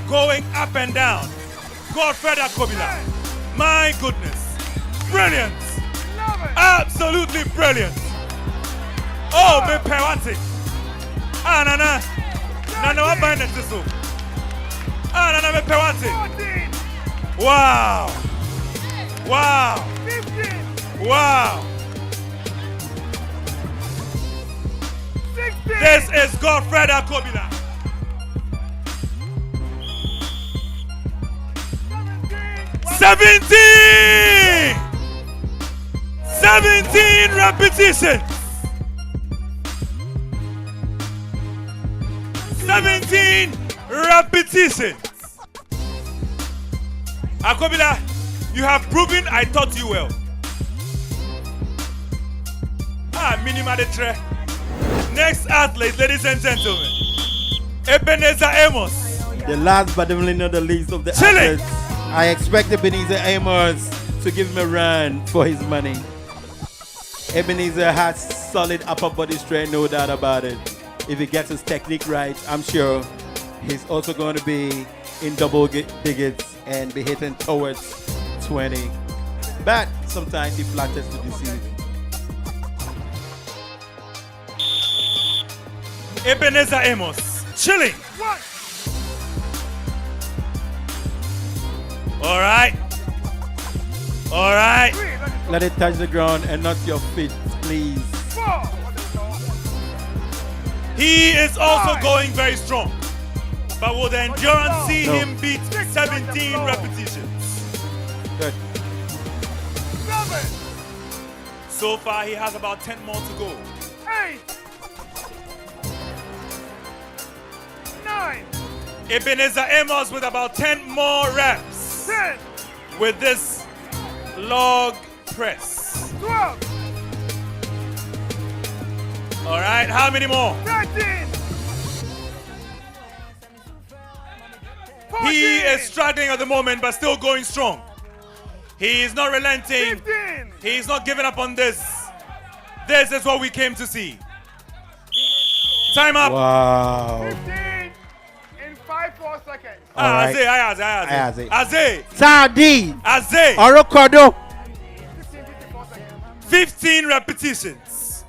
going up and down. Godfred Akobila. My goodness. Brilliant. Absolutely brilliant. Oh, me pewati. Nana. Nana, what buying it this one? Nana, me pewati. Wow. Wow. Wow. This is Godfred Akobila. 17 repetitions. 17 repetitions. Akobila, you have proven I taught you well. Minima de tre. Next athlete, ladies and gentlemen, Ebenezer Amos. The last but definitely not the least of the athletes. I expect Ebenezer Amos to give him a run for his money. Ebenezer has solid upper body strength, no doubt about it. If he gets his technique right, I'm sure he's also going to be in double digits and be hitting towards 20. But sometimes he flatters to deceive. Ebenezer Amos, chilling. All right. All right. Let it touch the ground and not your feet, please. He is also going very strong. But will the endurance see him beat 17 repetitions? Good. So far, he has about 10 more to go. 8, 9. Ebenezer Amos with about 10 more reps 10. with this log press. 12. All right, how many more? 13. 14. He is struggling at the moment, but still going strong. He is not relenting. 15. He is not giving up on this. This is what we came to see. Time up. Wow. 15 in 5-4 seconds. All right. Aze. Sadi. Aze. Orokodo. 54 seconds. 15 repetitions.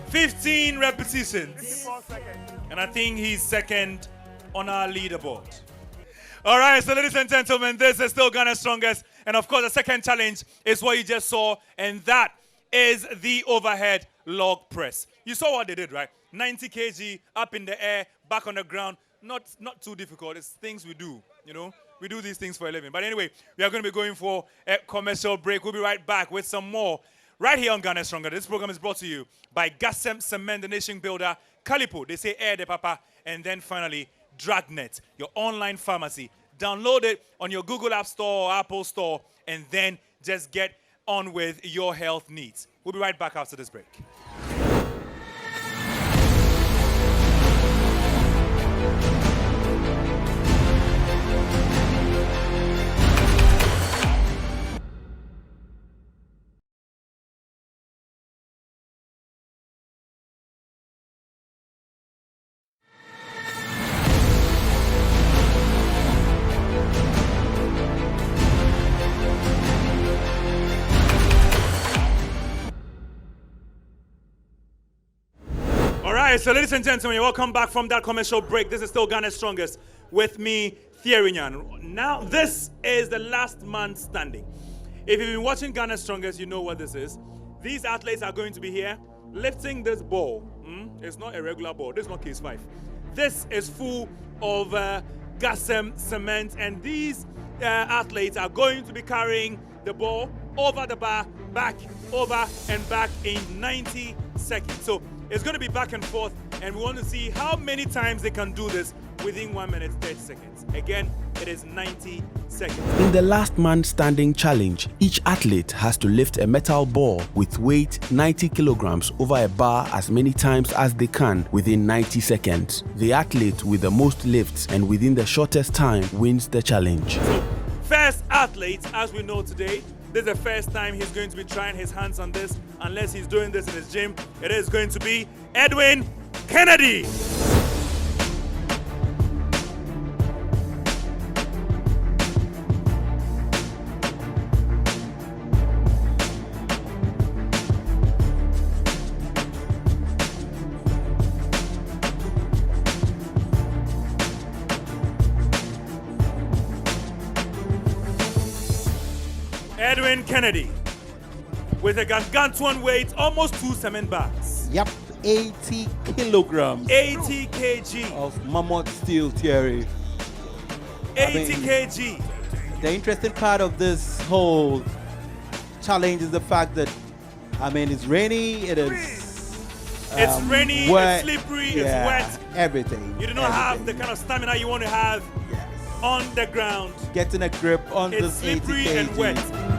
15 repetitions. 54 seconds. And I think he's second on our leaderboard. All right, so ladies and gentlemen, this is still Ghana's strongest. And of course, the second challenge is what you just saw, and that is the overhead log press. You saw what they did, right? 90 kg up in the air, back on the ground. Not too difficult. It's things we do, you know. We do these things for a living. But anyway, we are going to be going for a commercial break. We'll be right back with some more right here on Ghana Stronger. This program is brought to you by Gasem Cement, the nation builder, Calipo, they say Air de Papa, and then finally, Dragnet, your online pharmacy. Download it on your Google App Store or Apple Store, and then just get on with your health needs. We'll be right back after this break. So ladies and gentlemen, welcome back from that commercial break. This is still Ghana's strongest with me, Thierry Nyan. Now, this is the last man standing. If you've been watching Ghana's strongest, you know what this is. These athletes are going to be here lifting this ball. It's not a regular ball. This is not case 5. This is full of Gassem Cement, and these athletes are going to be carrying the ball over the bar, back, over, and back in 90 seconds. So it's going to be back and forth, and we want to see how many times they can do this within 1 minute 30 seconds. Again, it is 90 seconds. In the last man standing challenge, each athlete has to lift a metal ball with weight 90 kilograms over a bar as many times as they can within 90 seconds. The athlete with the most lifts and within the shortest time wins the challenge. So, first athlete, as we know today, this is the first time he's going to be trying his hands on this, unless he's doing this in his gym. It is going to be Edwin Kennedy. Edwin Kennedy with a gargantuan weight, almost 2 cement bags. Yep, 80 kilograms. 80 kg. Of mammoth steel, Thierry. 80 kg. The interesting part of this whole challenge is the fact that, it's rainy, it is... It's rainy, wet, it's slippery, yeah, it's wet. Everything. You do not have the kind of stamina you want to have on the ground. Getting a grip on It's this 80 slippery kg. and wet.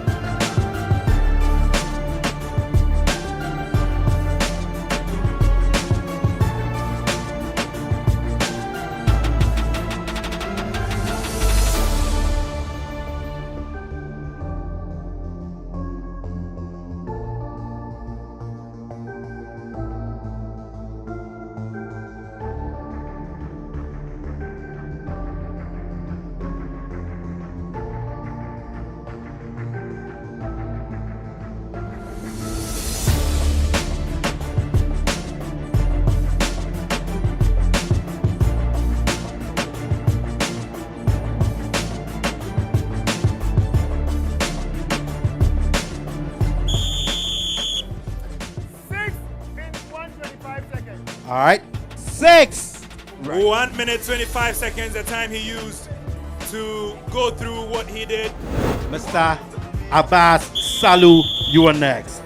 All right, 6. 1 minute 25 seconds, the time he used to go through what he did. Mr. Abbas Salu, you are next.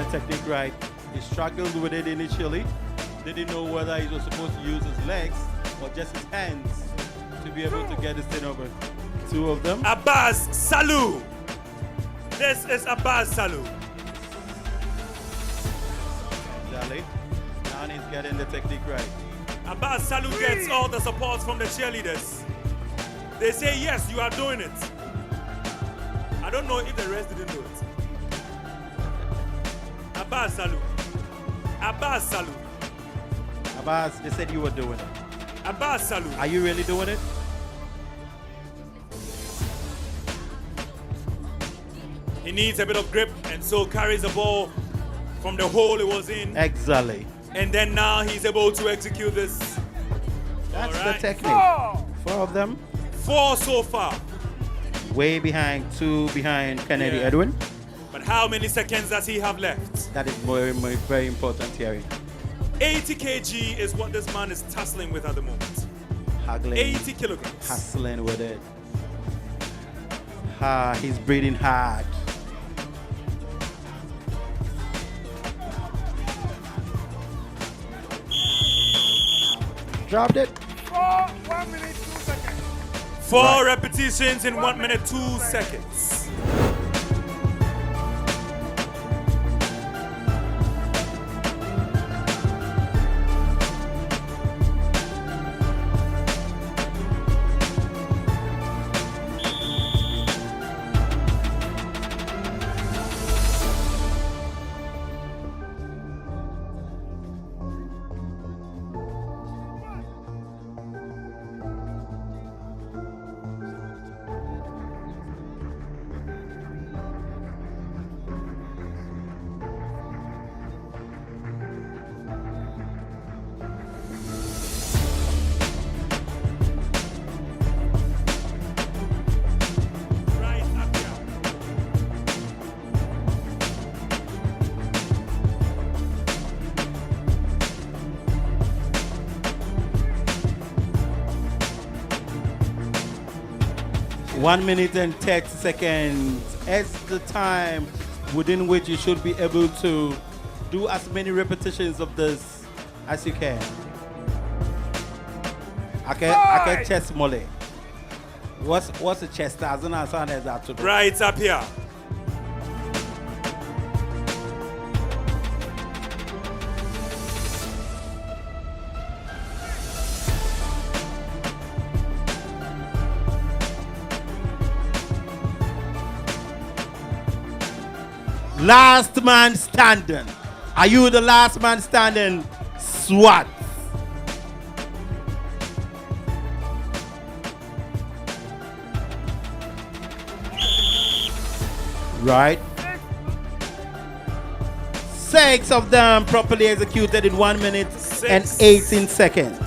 Technique right. He struggled with it initially. Didn't know whether he was supposed to use his legs or just his hands to be able to get this thing over. 2 of them. Abbas Salu. This is Abbas Salu. Exactly. Now he's getting the technique right. Abbas Salu gets all the support from the cheerleaders. They say, yes, you are doing it. I don't know if the rest didn't do it. Abbas Salu. Abbas Salu. Abbas, they said you were doing it. Abbas Salu. Are you really doing it? He needs a bit of grip and so carries the ball from the hole it was in. Exactly. And then now he's able to execute this. That's the technique. 4 of them. 4 so far. Way behind, 2 behind Kennedy Edwin. But how many seconds does he have left? That is very, very important, Thierry. 80 kg is what this man is tussling with at the moment. Haggling. 80 kilograms. Hustling with it. He's breathing hard. Dropped it. 1 minute 2 seconds. 4 repetitions in 1 minute 2 seconds. 1 minute and 30 seconds is the time within which you should be able to do as many repetitions of this as you can. Okay, chest mole. What's a chest? As an answer as that to do. Right up here. Last man standing. Are you the last man standing? SWAT. Right. 6 of them properly executed in 1 minute and 18 seconds.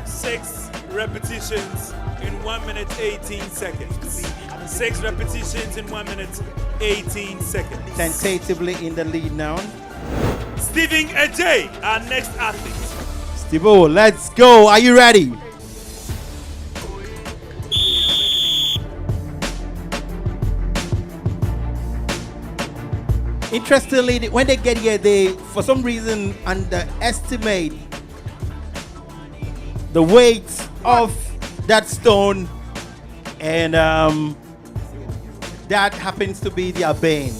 6 repetitions in 1 minute 18 seconds. 6 repetitions in 1 minute 18 seconds. Tentatively in the lead now. Stephen Ajay, our next athlete. Steve-O, let's go. Are you ready? Interestingly, when they get here, they, for some reason, underestimate the weight of that stone, and that happens to be their bane.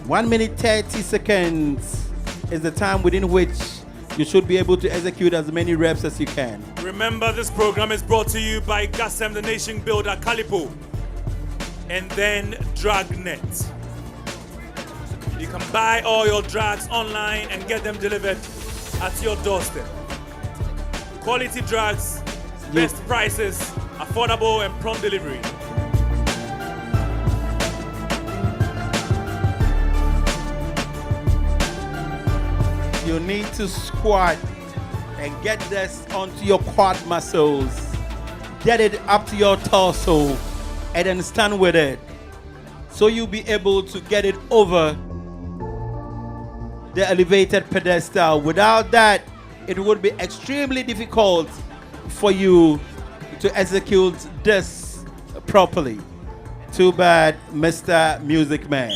1 minute 30 seconds is the time within which you should be able to execute as many reps as you can. Remember, this program is brought to you by Gasem, the nation builder, Calipo, and then Dragnet. You can buy all your drugs online and get them delivered at your doorstep. Quality drugs, best prices, affordable and prompt delivery. You need to squat and get this onto your quad muscles. Get it up to your torso and then stand with it. So you'll be able to get it over the elevated pedestal. Without that, it would be extremely difficult for you to execute this properly. Too bad, Mr. Music Man.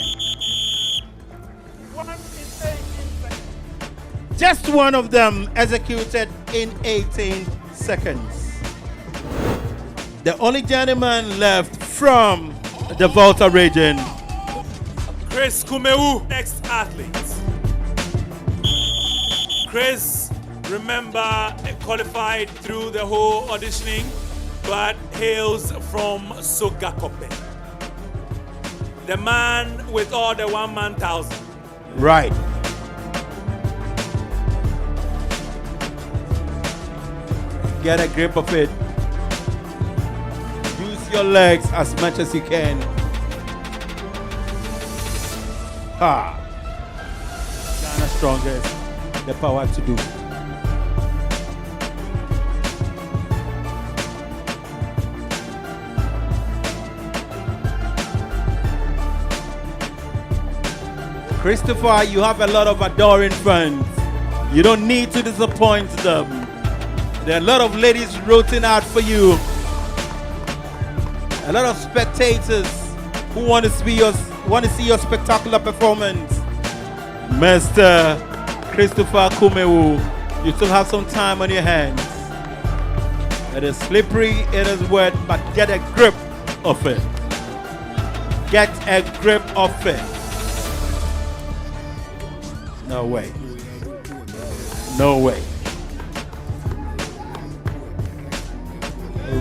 Just one of them executed in 18 seconds. The only gentleman left from the Volta region. Chris Kumeu, next athlete. Chris, remember, qualified through the whole auditioning, but hails from Sogakope. The man with all the one-man thousand. Right. Get a grip of it. Use your legs as much as you can. Ghana strongest. The power to do. Christopher, you have a lot of adoring fans. You don't need to disappoint them. There are a lot of ladies rooting out for you. A lot of spectators who want to see your spectacular performance. Mr. Christopher Kumewu, you still have some time on your hands. It is slippery, it is wet, but get a grip of it. Get a grip of it. No way. No way.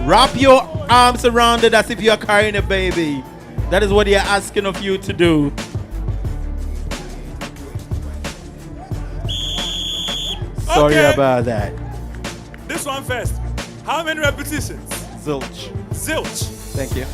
Wrap your arms around it as if you're carrying a baby. That is what they're asking of you to do. Sorry about that. This one first. How many repetitions? Zilch. Zilch. Thank you.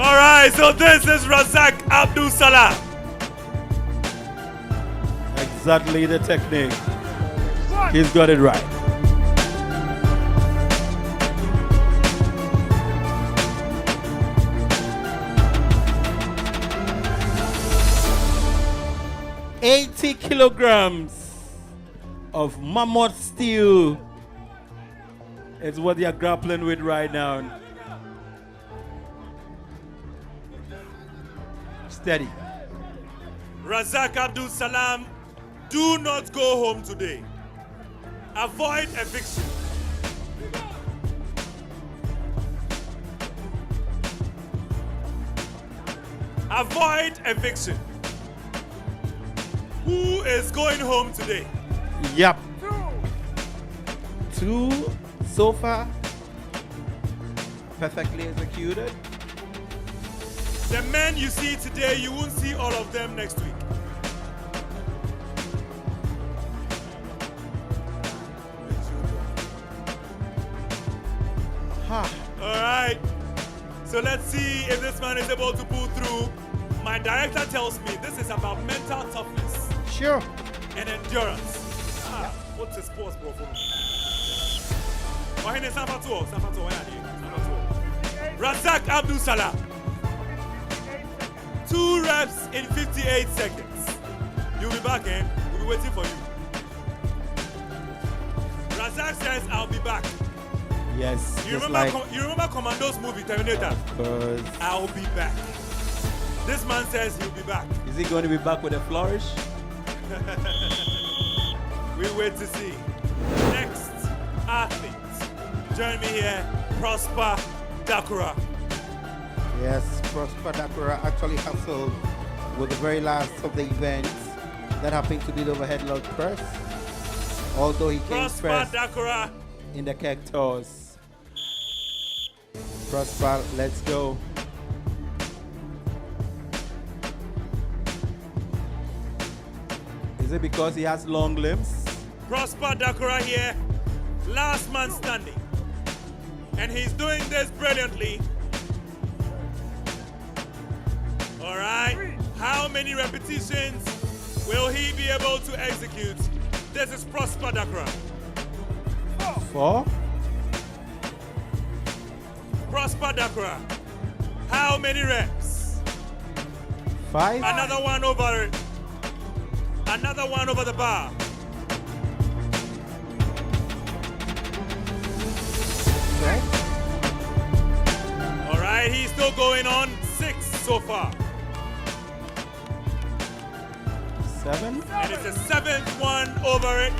All right, so this is Razak Abdul Salam. Exactly the technique. He's got it right. $80 kilograms of mammoth steel is what they are grappling with right now. Steady. Razak Abdul Salam, do not go home today. Avoid eviction. Avoid eviction. Who is going home today? Yep. Two so far. Perfectly executed. The men you see today, you won't see all of them next week. All right. So let's see if this man is able to pull through. My director tells me this is about mental toughness. Sure. And endurance. What's the sports, bro? Razak Abdul Salam. 2 reps in 58 seconds. You'll be back, eh? We'll be waiting for you. Razak says, I'll be back. Yes. You remember Commando's movie, Terminator? I'll be back. This man says he'll be back. Is he going to be back with a flourish? We wait to see. Next athlete. Join me here, Prosper Dakura. Yes, Prosper Dakura actually hustled with the very last of the events that happened to be the overhead log press. Although he came first Dakura in the keg toss. Prosper, let's go. Is it because he has long limbs? Prosper Dakura here, last man standing. And he's doing this brilliantly. All right, how many repetitions will he be able to execute? This is Prosper Dakura. 4. Prosper Dakura, how many reps? 5. Another one over it. Another one over the bar. Okay. All right, he's still going on. 6 so far. 7. And it's the 7th one over it.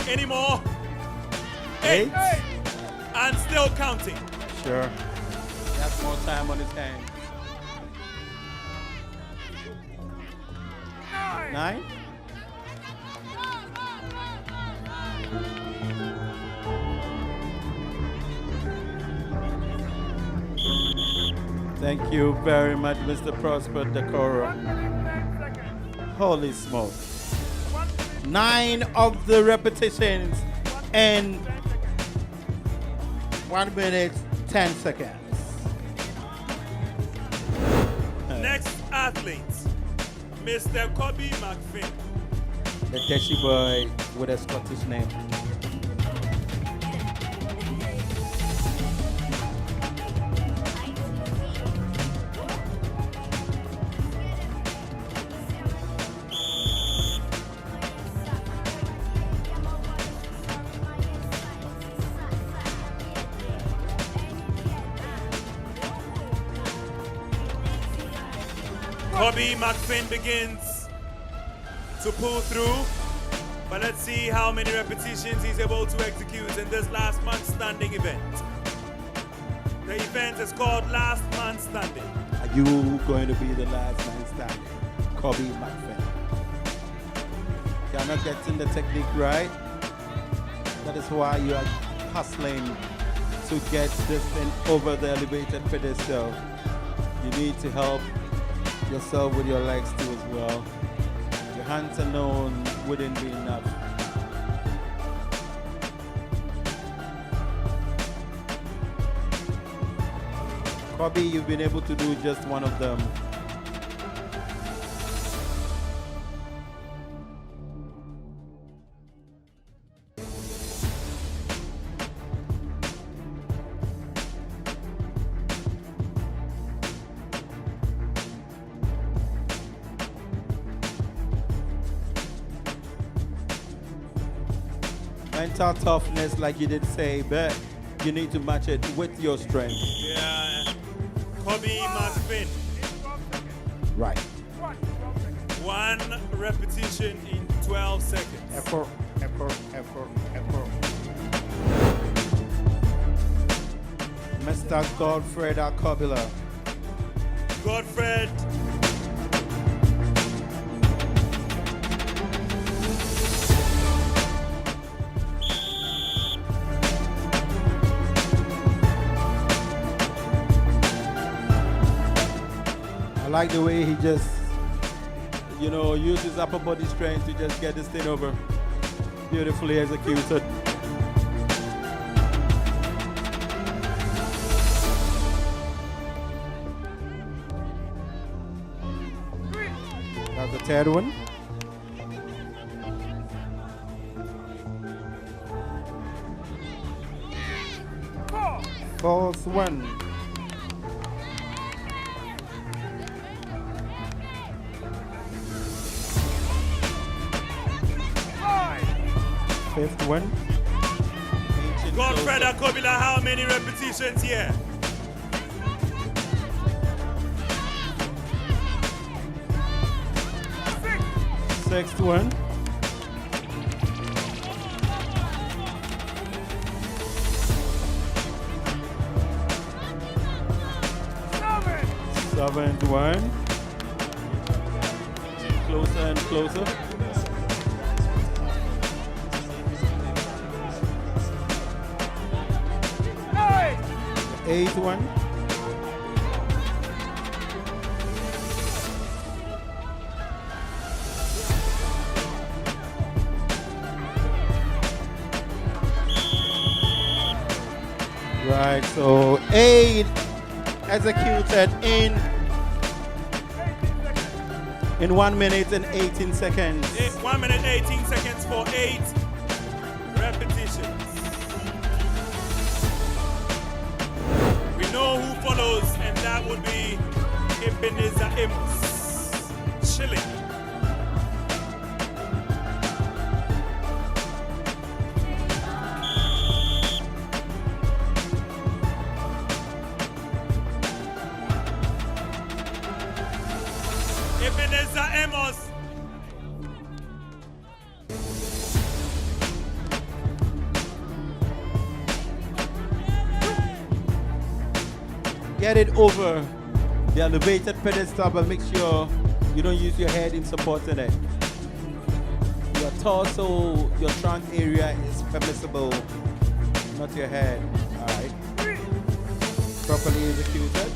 Any more? 8. And still counting. Sure. He has more time on his hands. 9. Thank you very much, Mr. Prosper Dakura. Holy smoke. 9 of the repetitions in 1 minute, 10 seconds. Next athlete, Mr. Kobe McFinn. The Deshi boy with a Scottish name. Kobe McFinn begins to pull through, but let's see how many repetitions he's able to execute in this last man standing event. The event is called Last Man Standing. Are you going to be the last man standing? Kobe McFinn. You're not getting the technique right. That is why you are hustling to get this thing over the elevated pedestal. You need to help yourself with your legs too as well. Your hands alone wouldn't be enough. Kobe, you've been able to do just one of them. Mental toughness, like you did say, but you need to match it with your strength. Yeah. Kobe must win. Right. 1 repetition in 12 seconds. Effort. Mr. Godfred Akobila. Godfred. I like the way he just, uses upper body strength to just get this thing over. Beautifully executed. That's the third one. Fourth one. Fifth one. Godfred Akobila, how many repetitions here? Sixth one. Seventh one. Closer and closer. Eighth one. Right, so 8 executed in 1 minute and 18 seconds. 1 minute 18 seconds for 8 repetitions. We know who follows, and that would be Ebenezer Amos. Chilling. Ebenezer Amos. Get it over the elevated pedestal, but make sure you don't use your head in supporting it. Your torso, your trunk area is permissible, not your head. All right. Properly executed.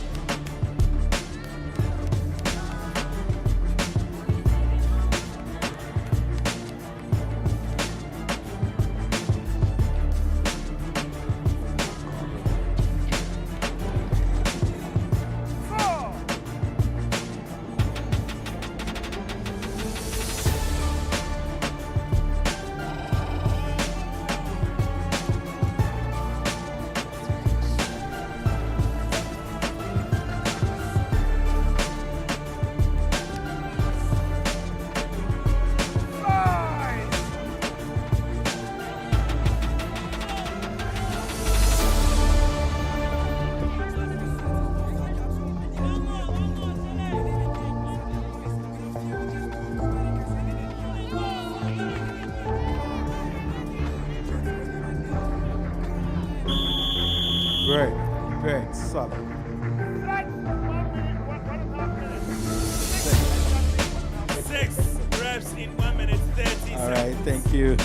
Great, solid. 6 reps in 1 minute 30 seconds. All right, thank you.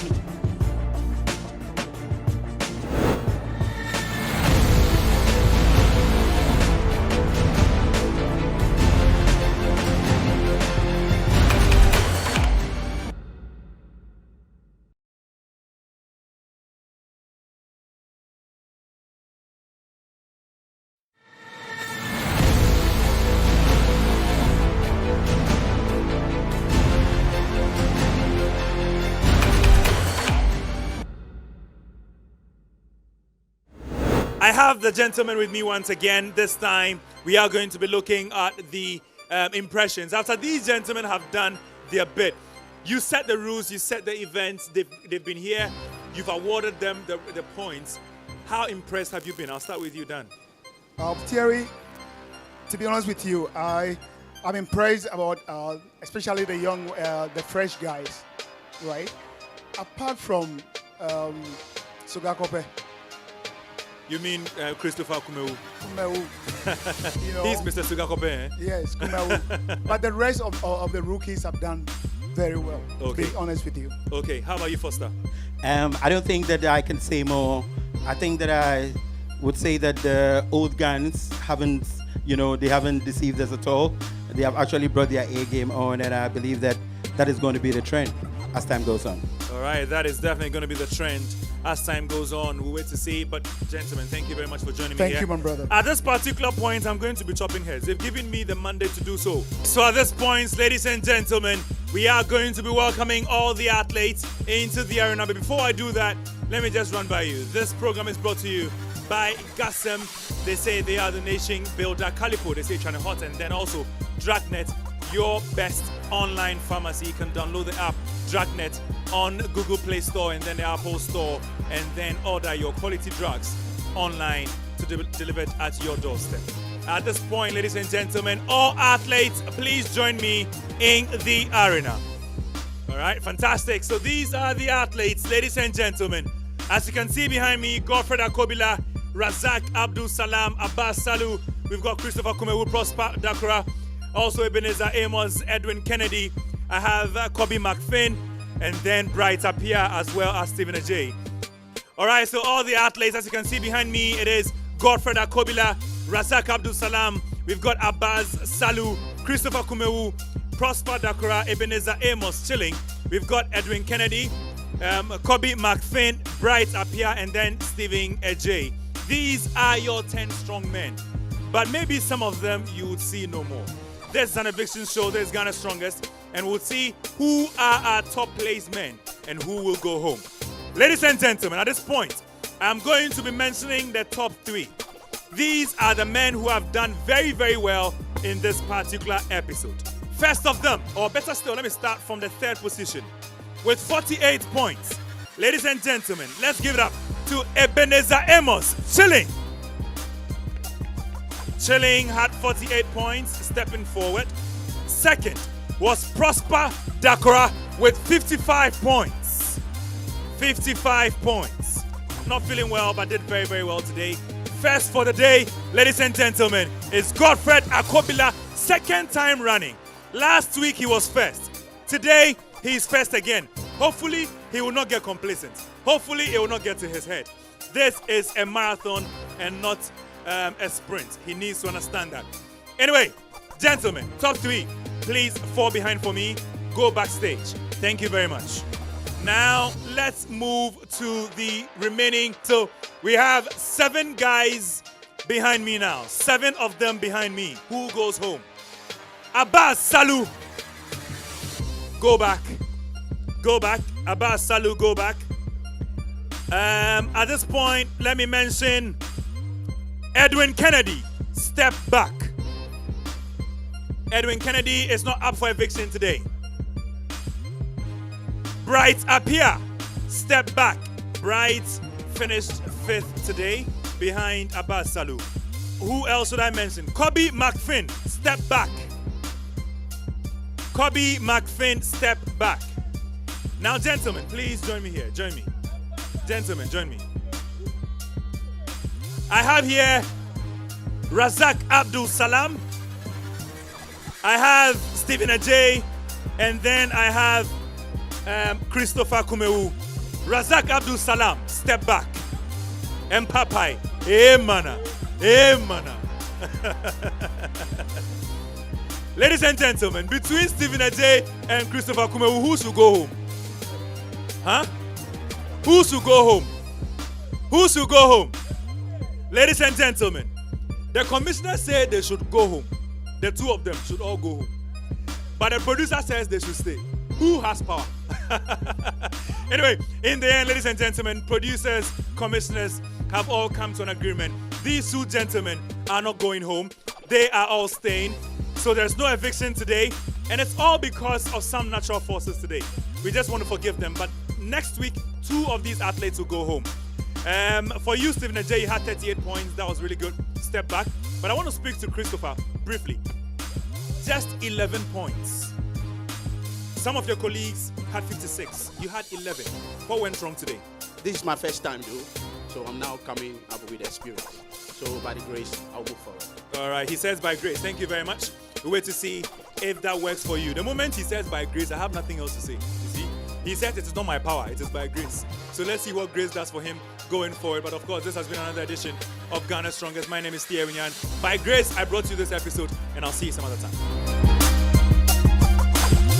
I have the gentleman with me once again. This time, we are going to be looking at the impressions. After these gentlemen have done their bit, you set the rules, you set the events. They've been here You've awarded them the points. How impressed have you been? I'll start with you, Dan. Thierry, to be honest with you, I'm impressed about especially the young, the fresh guys, right? Apart from Sugakope. You mean Christopher Kumewu? Kumewu. You know, He's Mr. Sugakope, eh? Yes, Kumewu. But the rest of the rookies have done very well, to be honest with you. Okay, how about you, Foster? I don't think that I can say more. I think that I would say that the old guns haven't, they haven't deceived us at all. They have actually brought their A game on, and I believe that that is going to be the trend as time goes on. All right, that is definitely going to be the trend as time goes on. We'll wait to see. But, gentlemen, thank you very much for joining me here. Thank you, my brother. At this particular point, I'm going to be chopping heads. They've given me the mandate to do so. So at this point, ladies and gentlemen, we are going to be welcoming all the athletes into the arena. But before I do that, let me just run by you. This program is brought to you by Gassem. They say they are the nation builder. Calipo, they say China Hot. And then also Dragnet, your best online pharmacy. You can download the app Dragnet on Google Play Store and then the Apple Store, and then order your quality drugs online to delivered at your doorstep. At this point, ladies and gentlemen, all athletes, please join me in the arena. All right, fantastic. So these are the athletes, ladies and gentlemen. As you can see behind me, Godfred Akobila, Razak Abdul Salam, Abbas Salu. We've got Christopher Kumewu, Prosper Dakra, also Ebenezer Amos, Edwin Kennedy. I have Kobe McFinn, and then Bright Apia, as well as Stephen Ajay. All right, so all the athletes, as you can see behind me, it is Godfred Akobila, Razak Abdul Salam. We've got Abbas Salu, Christopher Kumewu, Prosper Dakra, Ebenezer Amos chilling. We've got Edwin Kennedy, Kobe McFinn, Bright Apia, and then Stephen Ajay. These are your 10 strong men, but maybe some of them you would see no more. There's an eviction show, there's Ghana's Strongest, and we'll see who are our top place men and who will go home. Ladies and gentlemen, at this point, I'm going to be mentioning the top 3. These are the men who have done very, very well in this particular episode. First of them, or better still, let me start from the 3rd position. With 48 points, ladies and gentlemen, let's give it up to Ebenezer Amos, Chilling. Chilling had 48 points, stepping forward. Second was Prosper Dakra with 55 points. 55 points. Not feeling well, but did very, very well today. First for the day, ladies and gentlemen, is Godfred Akobila, 2nd time running. Last week he was first. Today he is first again. Hopefully he will not get complacent. Hopefully it will not get to his head. This is a marathon and not a sprint. He needs to understand that. Anyway, gentlemen, top 3, please fall behind for me. Go backstage. Thank you very much. Now, let's move to the remaining. So, we have 7 guys behind me now. 7 of them behind me. Who goes home? Abbas Salu. Go back. Go back. Abbas Salu, go back. At this point, let me mention Edwin Kennedy, step back. Edwin Kennedy is not up for eviction today. Bright Apia, step back. Bright finished 5th today behind Abbas Salu. Who else should I mention? Kobe McFinn, step back. Kobe McFinn, step back. Now, gentlemen, please join me here. Join me. Gentlemen, join me. I have here Razak Abdul Salam. I have Stephen Ajay. And then I have Christopher Kumewu. Razak Abdul Salam, step back. Mpapai, Emana, Emana. Ladies and gentlemen, between Stephen Ajay and Christopher Kumewu, who should go home? Huh? Who should go home? Who should go home? Ladies and gentlemen, the commissioner said they should go home. The 2 of them should all go home. But the producer says they should stay. Who has power? Anyway, in the end, ladies and gentlemen, producers, commissioners have all come to an agreement. These 2 gentlemen are not going home. They are all staying. So there's no eviction today. And it's all because of some natural forces today. We just want to forgive them. But next week, 2 of these athletes will go home. For you, Stephen Ajay, you had 38 points. That was really good. Step back. But I want to speak to Christopher briefly. Just 11 points. Some of your colleagues had 56. You had 11. What went wrong today? This is my first time, though, so I'm now coming up with experience. So by the grace, I'll move forward. All right, he says by grace. Thank you very much. We wait to see if that works for you. The moment he says by grace, I have nothing else to say. You see? He said it is not my power, it is by grace. So let's see what grace does for him going forward. But of course, this has been another edition of Ghana's Strongest. My name is Thierry Nyan. By grace, I brought you this episode, and I'll see you some other time.